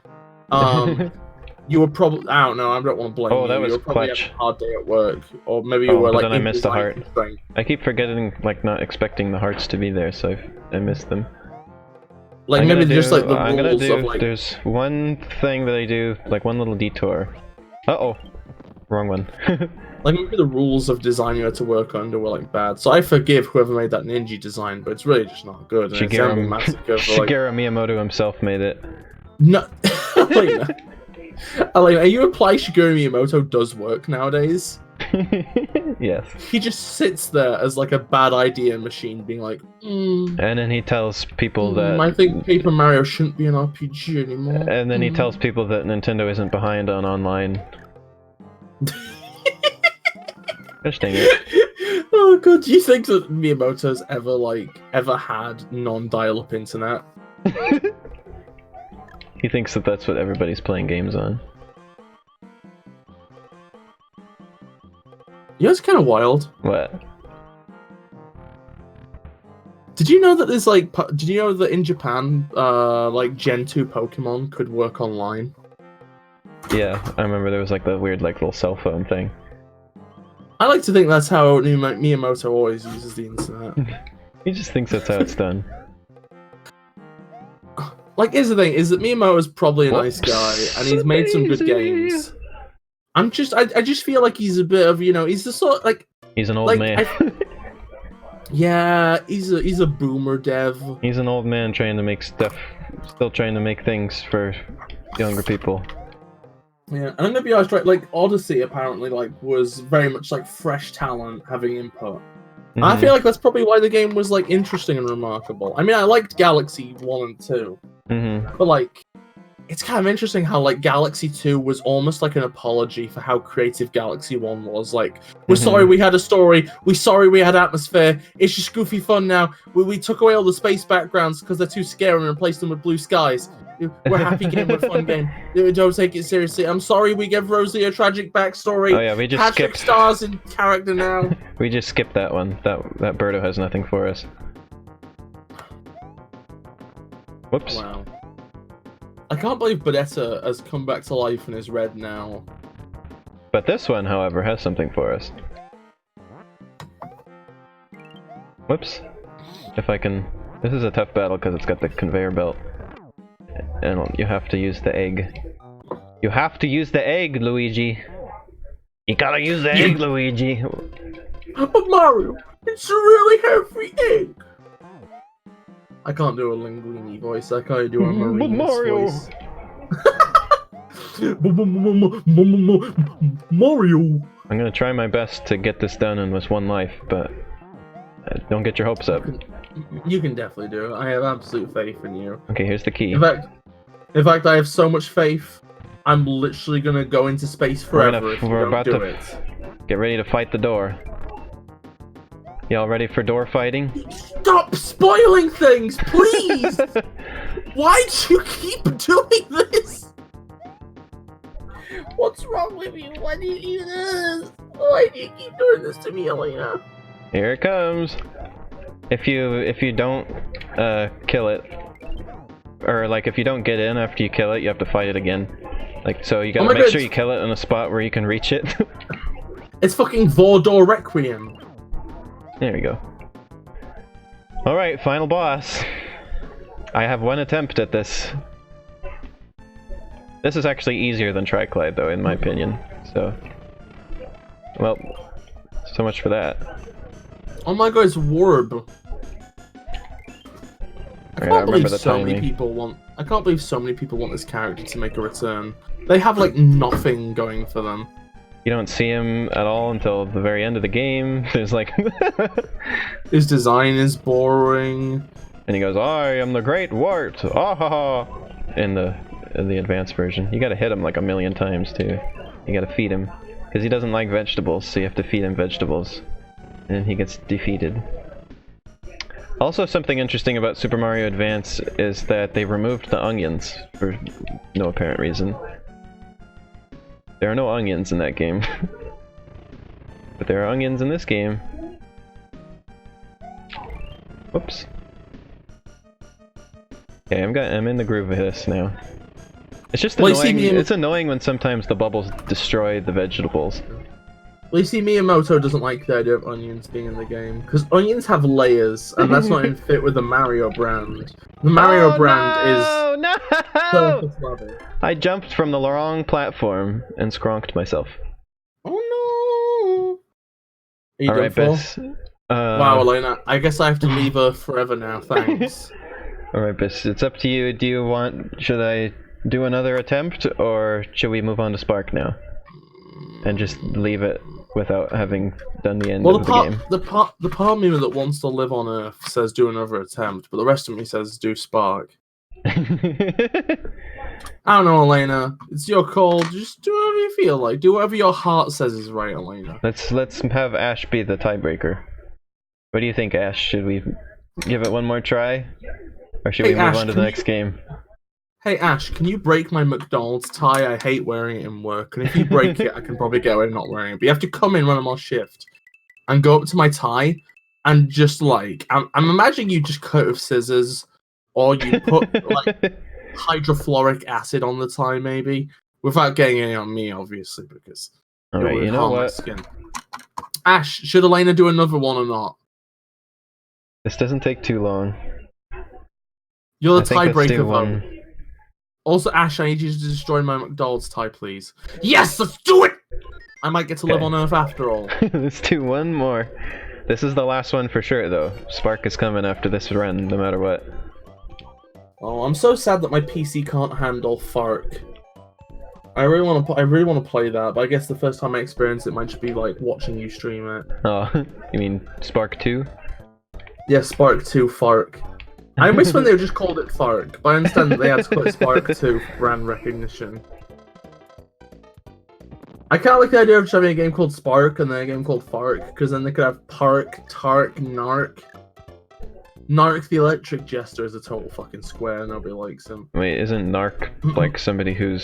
you were probably, I don't know, I don't want to blame you. That was you were probably Clutch. having a hard day at work, or maybe you were like. Then I missed the heart. I keep forgetting, like, not expecting the hearts to be there, so I missed them. Like maybe just like the I'm rules gonna do, of like. there's one thing that I do, like one little detour. Uh-oh. Wrong one. Like maybe the rules of design you had to work under were like bad. So I forgive whoever made that ninja design, but it's really just not good. And Shigeru, like... Shigeru Miyamoto himself made it. No, Elena. Elena, are you implying Shigeru Miyamoto does work nowadays? Yes. He just sits there as like a bad idea machine, being like, and then he tells people that I think Paper Mario shouldn't be an RPG anymore. And then he tells people that Nintendo isn't behind on online. Gosh dang it. Oh god, do you think that Miyamoto's ever had non-dial-up internet? He thinks that that's what everybody's playing games on. You know, it's kind of wild. What? Did you know that there's like, did you know that in Japan, like Gen 2 Pokemon could work online? Yeah, I remember there was like the weird like little cell phone thing. I like to think that's how Miyamoto always uses the internet. He just thinks that's how it's done. Like, here's the thing, is that Miyamoto's probably a nice guy, and he's made some good games. I just feel like he's a bit of, you know, he's the sort, like... He's an old man. Yeah, he's a boomer dev. He's an old man trying to make stuff, still trying to make things for younger people. Yeah, and I'm gonna be honest, right, like, Odyssey apparently, like, was very much, like, fresh talent having input. Mm-hmm. I feel like that's probably why the game was, like, interesting and remarkable. I mean, I liked Galaxy 1 and 2, but, like, it's kind of interesting how, like, Galaxy 2 was almost like an apology for how creative Galaxy 1 was. Like, we're sorry we had a story, we're sorry we had atmosphere, it's just goofy fun now. We took away all the space backgrounds because they're too scary and replaced them with blue skies. We're a happy game, we're a fun game. Don't take it seriously. I'm sorry we gave Rosie a tragic backstory. Oh yeah, we just Patrick skipped. Stars in character now. We just skipped that one. That Birdo has nothing for us. Whoops. Wow. I can't believe Bodetta has come back to life and is red now. But this one, however, has something for us. Whoops. If I can... This is a tough battle because it's got the conveyor belt. And you have to use the egg. You have to use the egg, Luigi! You gotta use the egg, Luigi! But Mario, it's a really heavy egg! I can't do a Linguini voice, I can't do a Marina's voice. Mario! I'm gonna try my best to get this done in this one life, but don't get your hopes up. You can definitely do it. I have absolute faith in you. Okay, here's the key. In fact, I have so much faith, I'm literally gonna go into space forever if you don't do it. Get ready to fight the door. Y'all ready for door fighting? Stop spoiling things, please! Why do you keep doing this? What's wrong with you? Why do you do this? Why do you keep doing this to me, Elena? Here it comes. If you don't kill it, or like if you don't get in after you kill it, you have to fight it again. Like, so you gotta make sure you kill it in a spot where you can reach it. It's fucking Vordor Requiem. There we go. Alright, final boss. I have one attempt at this. This is actually easier than Triclide though, in my opinion. So, well, so much for that. Oh my god, it's Warb. I can't believe so many people want this character to make a return. They have like nothing going for them. You don't see him at all until the very end of the game. There's like... His design is boring. And he goes, I am the Great Wart! Ah ha ha! In the advanced version. You gotta hit him like a million times too. You gotta feed him. Because he doesn't like vegetables, so you have to feed him vegetables. And he gets defeated. Also, something interesting about Super Mario Advance is that they removed the onions for no apparent reason. There are no onions in that game. But there are onions in this game. Whoops. Okay, I'm in the groove of this now. It's just annoying. It's annoying when sometimes the bubbles destroy the vegetables. Well, you see, Miyamoto doesn't like the idea of onions being in the game because onions have layers, and that's not in fit with the Mario brand. The Mario brand is surface level. I jumped from the wrong platform and skronked myself. Oh no! Are you Alright, done Bis. Wow, Elena. I guess I have to leave Earth forever now. Thanks. Alright, Bis. It's up to you. Do you want? Should I do another attempt, or should we move on to Spark now and just leave it without having done the end of the game? The part of me that wants to live on Earth says do another attempt, but the rest of me says do Spark. I don't know, Elena. It's your call. Just do whatever you feel like. Do whatever your heart says is right, Elena. Let's have Ash be the tiebreaker. What do you think, Ash? Should we give it one more try, or should we move on to the next game? Hey Ash, can you break my McDonald's tie? I hate wearing it in work, and if you break it, I can probably get away with not wearing it. But you have to come in when I'm on shift, and go up to my tie, and just like I'm imagining you just cut it with scissors, or you put like hydrofluoric acid on the tie, maybe, without getting any on me, obviously, because all right, you know what? Skin. Ash, should Elena do another one or not? This doesn't take too long. You're the tiebreaker, though. Also, Ash, I need you to destroy my McDonald's tie, please. Yes, let's do it! I might get to live on Earth after all. Let's do one more. This is the last one for sure, though. Spark is coming after this run, no matter what. Oh, I'm so sad that my PC can't handle FARC. I really want to play that, but I guess the first time I experience it might just be like watching you stream it. Oh, you mean Spark 2? Yeah, Spark 2 FARC. I wish when they just called it FARC, but I understand that they had to call it Spark 2 for brand recognition. I kind of like the idea of just having a game called Spark and then a game called FARC, because then they could have Park, Tark, Narc. Narc the Electric Jester is a total fucking square, nobody likes him. Wait, isn't Narc like somebody who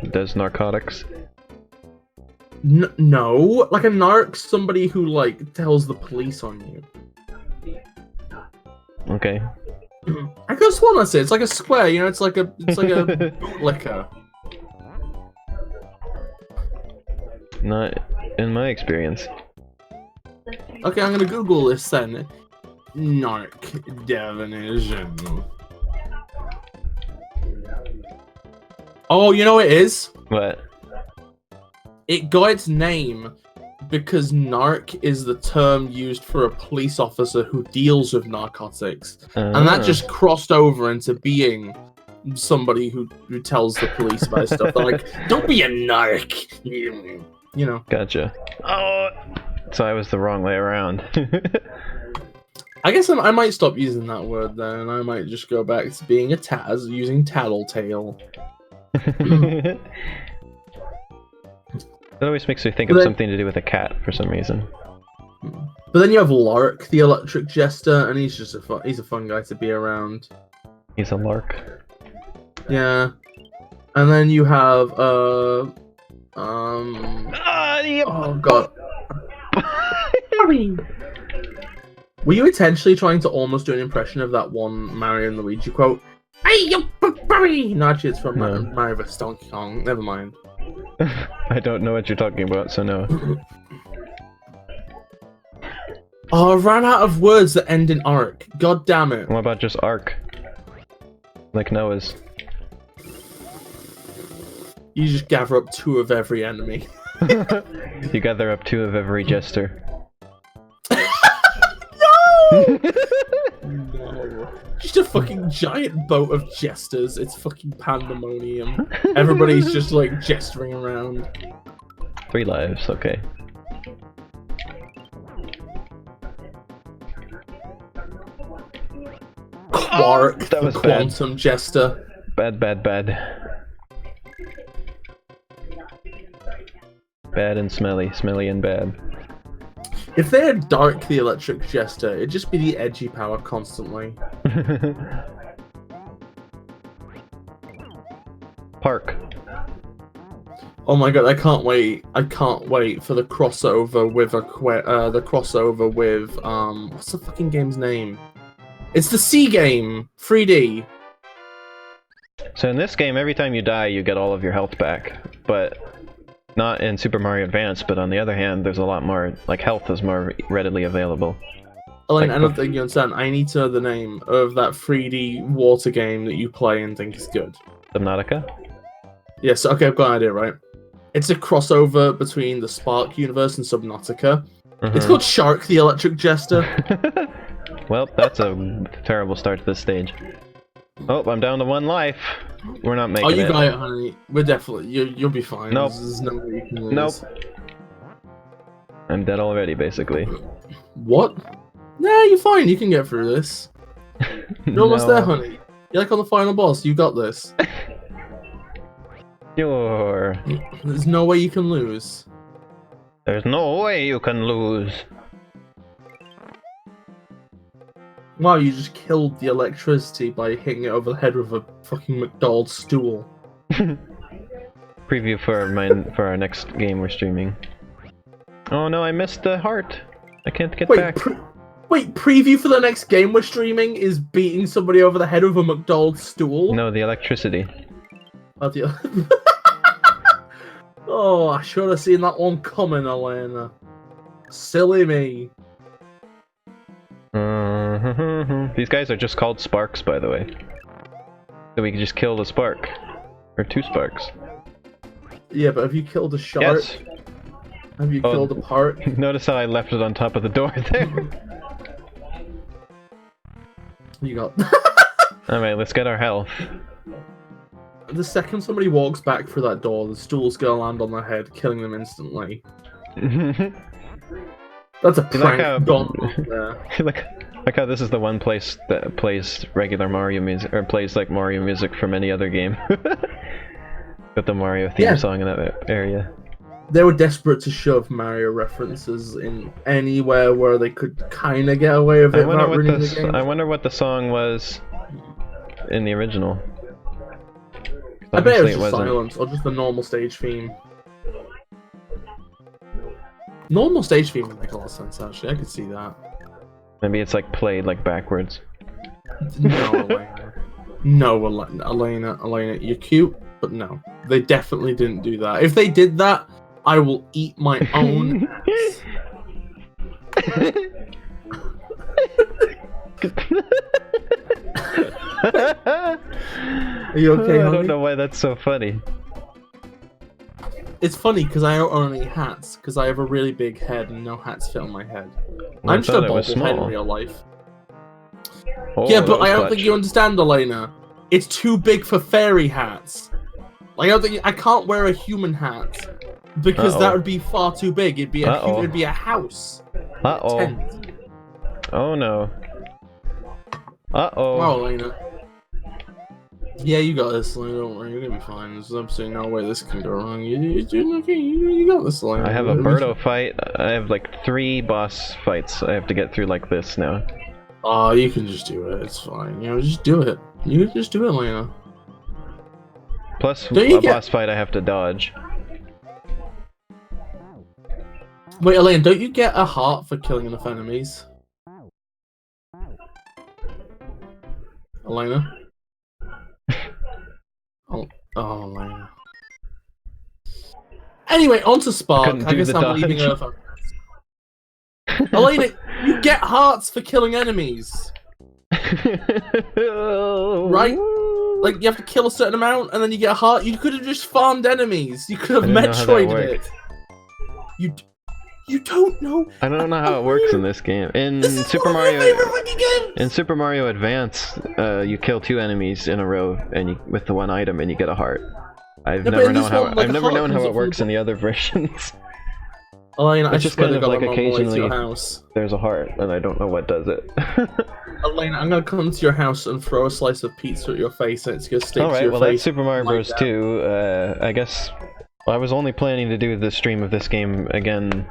does narcotics? No, like a narc, somebody who like tells the police on you. Okay. I could have sworn that's it. It's like a square, you know. It's like a bootlicker. Not in my experience. Okay, I'm gonna Google this then. Narc definition. Oh, you know what it is? What? It got its name because narc is the term used for a police officer who deals with narcotics. And that just crossed over into being somebody who tells the police about stuff. They're like, don't be a narc! You know. Gotcha. Oh, so I was the wrong way around. I guess I might stop using that word then, and I might just go back to being a using tattletale. That always makes me think of something to do with a cat for some reason. But then you have Lark, the Electric Jester, and he's just he's a fun guy to be around. He's a lark. Yeah. And then you have Yep. Oh god. Were you intentionally trying to almost do an impression of that one Mario and Luigi quote? Hey, you Barry! No, actually, it's from Mario vs. Donkey Kong. Never mind. I don't know what you're talking about, so no. Oh, I ran out of words that end in arc. God damn it. What about just arc? Like Noah's. You just gather up 2 of every enemy. You gather up 2 of every jester. No! No. Just a fucking giant boat of jesters. It's fucking pandemonium. Everybody's just like gesturing around. 3 lives, okay. Quark, that was the quantum bad. jester. Bad. Bad and smelly. Smelly and bad. If they had Dark the Electric Jester, it'd just be the edgy power constantly. Park. Oh my god, I can't wait. I can't wait for the crossover with what's the fucking game's name? It's the C game, 3D. So in this game, every time you die, you get all of your health back. But Not in Super Mario Advance, but on the other hand, there's a lot more, like, health is more readily available. Elaine, I don't think you understand. I need to know the name of that 3D water game that you play and think is good. Subnautica? Yes, okay, I've got an idea, right? It's a crossover between the Spark universe and Subnautica. It's called Shark the Electric Jester. Well, that's a terrible start to this stage. Oh, I'm down to 1 life. We're not making it. Oh, you got it, honey. We're definitely... You'll be fine. Nope. There's no way you can lose. Nope. I'm dead already, basically. What? Nah, you're fine. You can get through this. You're almost there, honey. You're like on the final boss. You got this. Sure. There's no way you can lose. There's no way you can lose. Wow, you just killed the electricity by hitting it over the head with a fucking McDonald's stool. Preview for our next game we're streaming. Oh no, I missed the heart. I can't get back. Wait, preview for the next game we're streaming is beating somebody over the head with a McDonald's stool? No, the electricity. Oh, oh, I should have seen that one coming, Elena. Silly me. These guys are just called sparks, by the way. So we can just kill the spark. Or 2 sparks. Yeah, but have you killed a shark? Yes. Have you killed a park? Notice how I left it on top of the door there. You got... Alright, let's get our health. The second somebody walks back through that door, the stool's gonna land on their head, killing them instantly. That's a prank gone wrong there. Like how this is the one place that plays regular Mario music, or plays like Mario music from any other game. Got the Mario theme song in that area. They were desperate to shove Mario references in anywhere where they could kind of get away with it without ruining the game. I wonder what the song was in the original. I bet it was just silence, or just the normal stage theme. Normal stage theme would make a lot of sense, actually. I could see that. Maybe it's like played like backwards. No, Elena. No, Elena, you're cute, but no. They definitely didn't do that. If they did that, I will eat my own ass. Are you okay, honey? I don't know why that's so funny. It's funny because I don't own any hats, because I have a really big head and no hats fit on my head. Well, I'm just a bobblehead in real life. Oh, yeah, but I don't think you understand, Elena. It's too big for fairy hats. Like, I can't wear a human hat because that would be far too big. It'd be a house. Tent. Oh no. Oh, Elena. Yeah, you got this, Elena. Don't worry, you're gonna be fine. There's absolutely no way this can go wrong. You're doing okay. You got this, Elena. I have a Birdo fight. I have like 3 boss fights I have to get through like this now. Oh, you can just do it. It's fine. You know, just do it. You can just do it, Elena. Plus, a boss fight I have to dodge. Wait, Elaine, don't you get a heart for killing enough enemies? Elena? Oh, Elena. Anyway, on to Spark. I guess I'm leaving Earth. Elena, you get hearts for killing enemies. Right? Like, you have to kill a certain amount, and then you get a heart. You could have just farmed enemies. You could have Metroided it. You don't know. I don't know how it works in this game. In Super Mario Advance, you kill 2 enemies in a row, and with the 1 item, and you get a heart. I've never known how it works in the other versions. Elena, I just kind of like occasionally there's a heart, and I don't know what does it. Elena, I'm gonna come to your house and throw a slice of pizza at your face, and it's gonna stick to your face. Alright, well that's Super Mario Bros. 2. I guess I was only planning to do the stream of this game again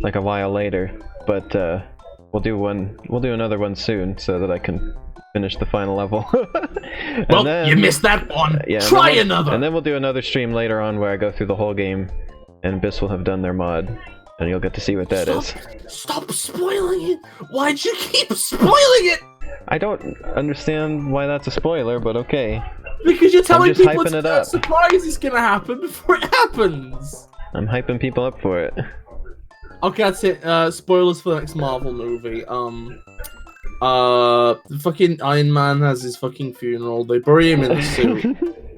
like a while later, but we'll do another one soon so that I can finish the final level. Well, then, you missed that one. Yeah, try another. And then we'll do another stream later on where I go through the whole game, and Bis will have done their mod, and you'll get to see what that is. Stop spoiling it! Why'd you keep spoiling it? I don't understand why that's a spoiler, but okay. Because you're telling people a surprise is gonna happen before it happens. I'm hyping people up for it. Okay, that's it. Spoilers for the next Marvel movie. Fucking Iron Man has his fucking funeral. They bury him in a suit,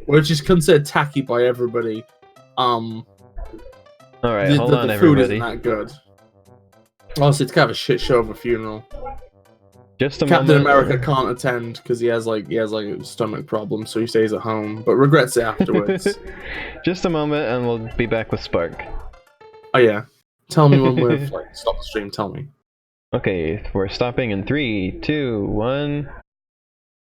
which is considered tacky by everybody. Alright, hold on, the food everybody. isn't that good. Also, it's kind of a shit show of a funeral. Just a Captain moment. America can't attend because he has like a stomach problem, so he stays at home, but regrets it afterwards. Just a moment, and we'll be back with Spark. Oh yeah, tell me when we're like stop the stream. Tell me. Okay, we're stopping in 3, 2, 1.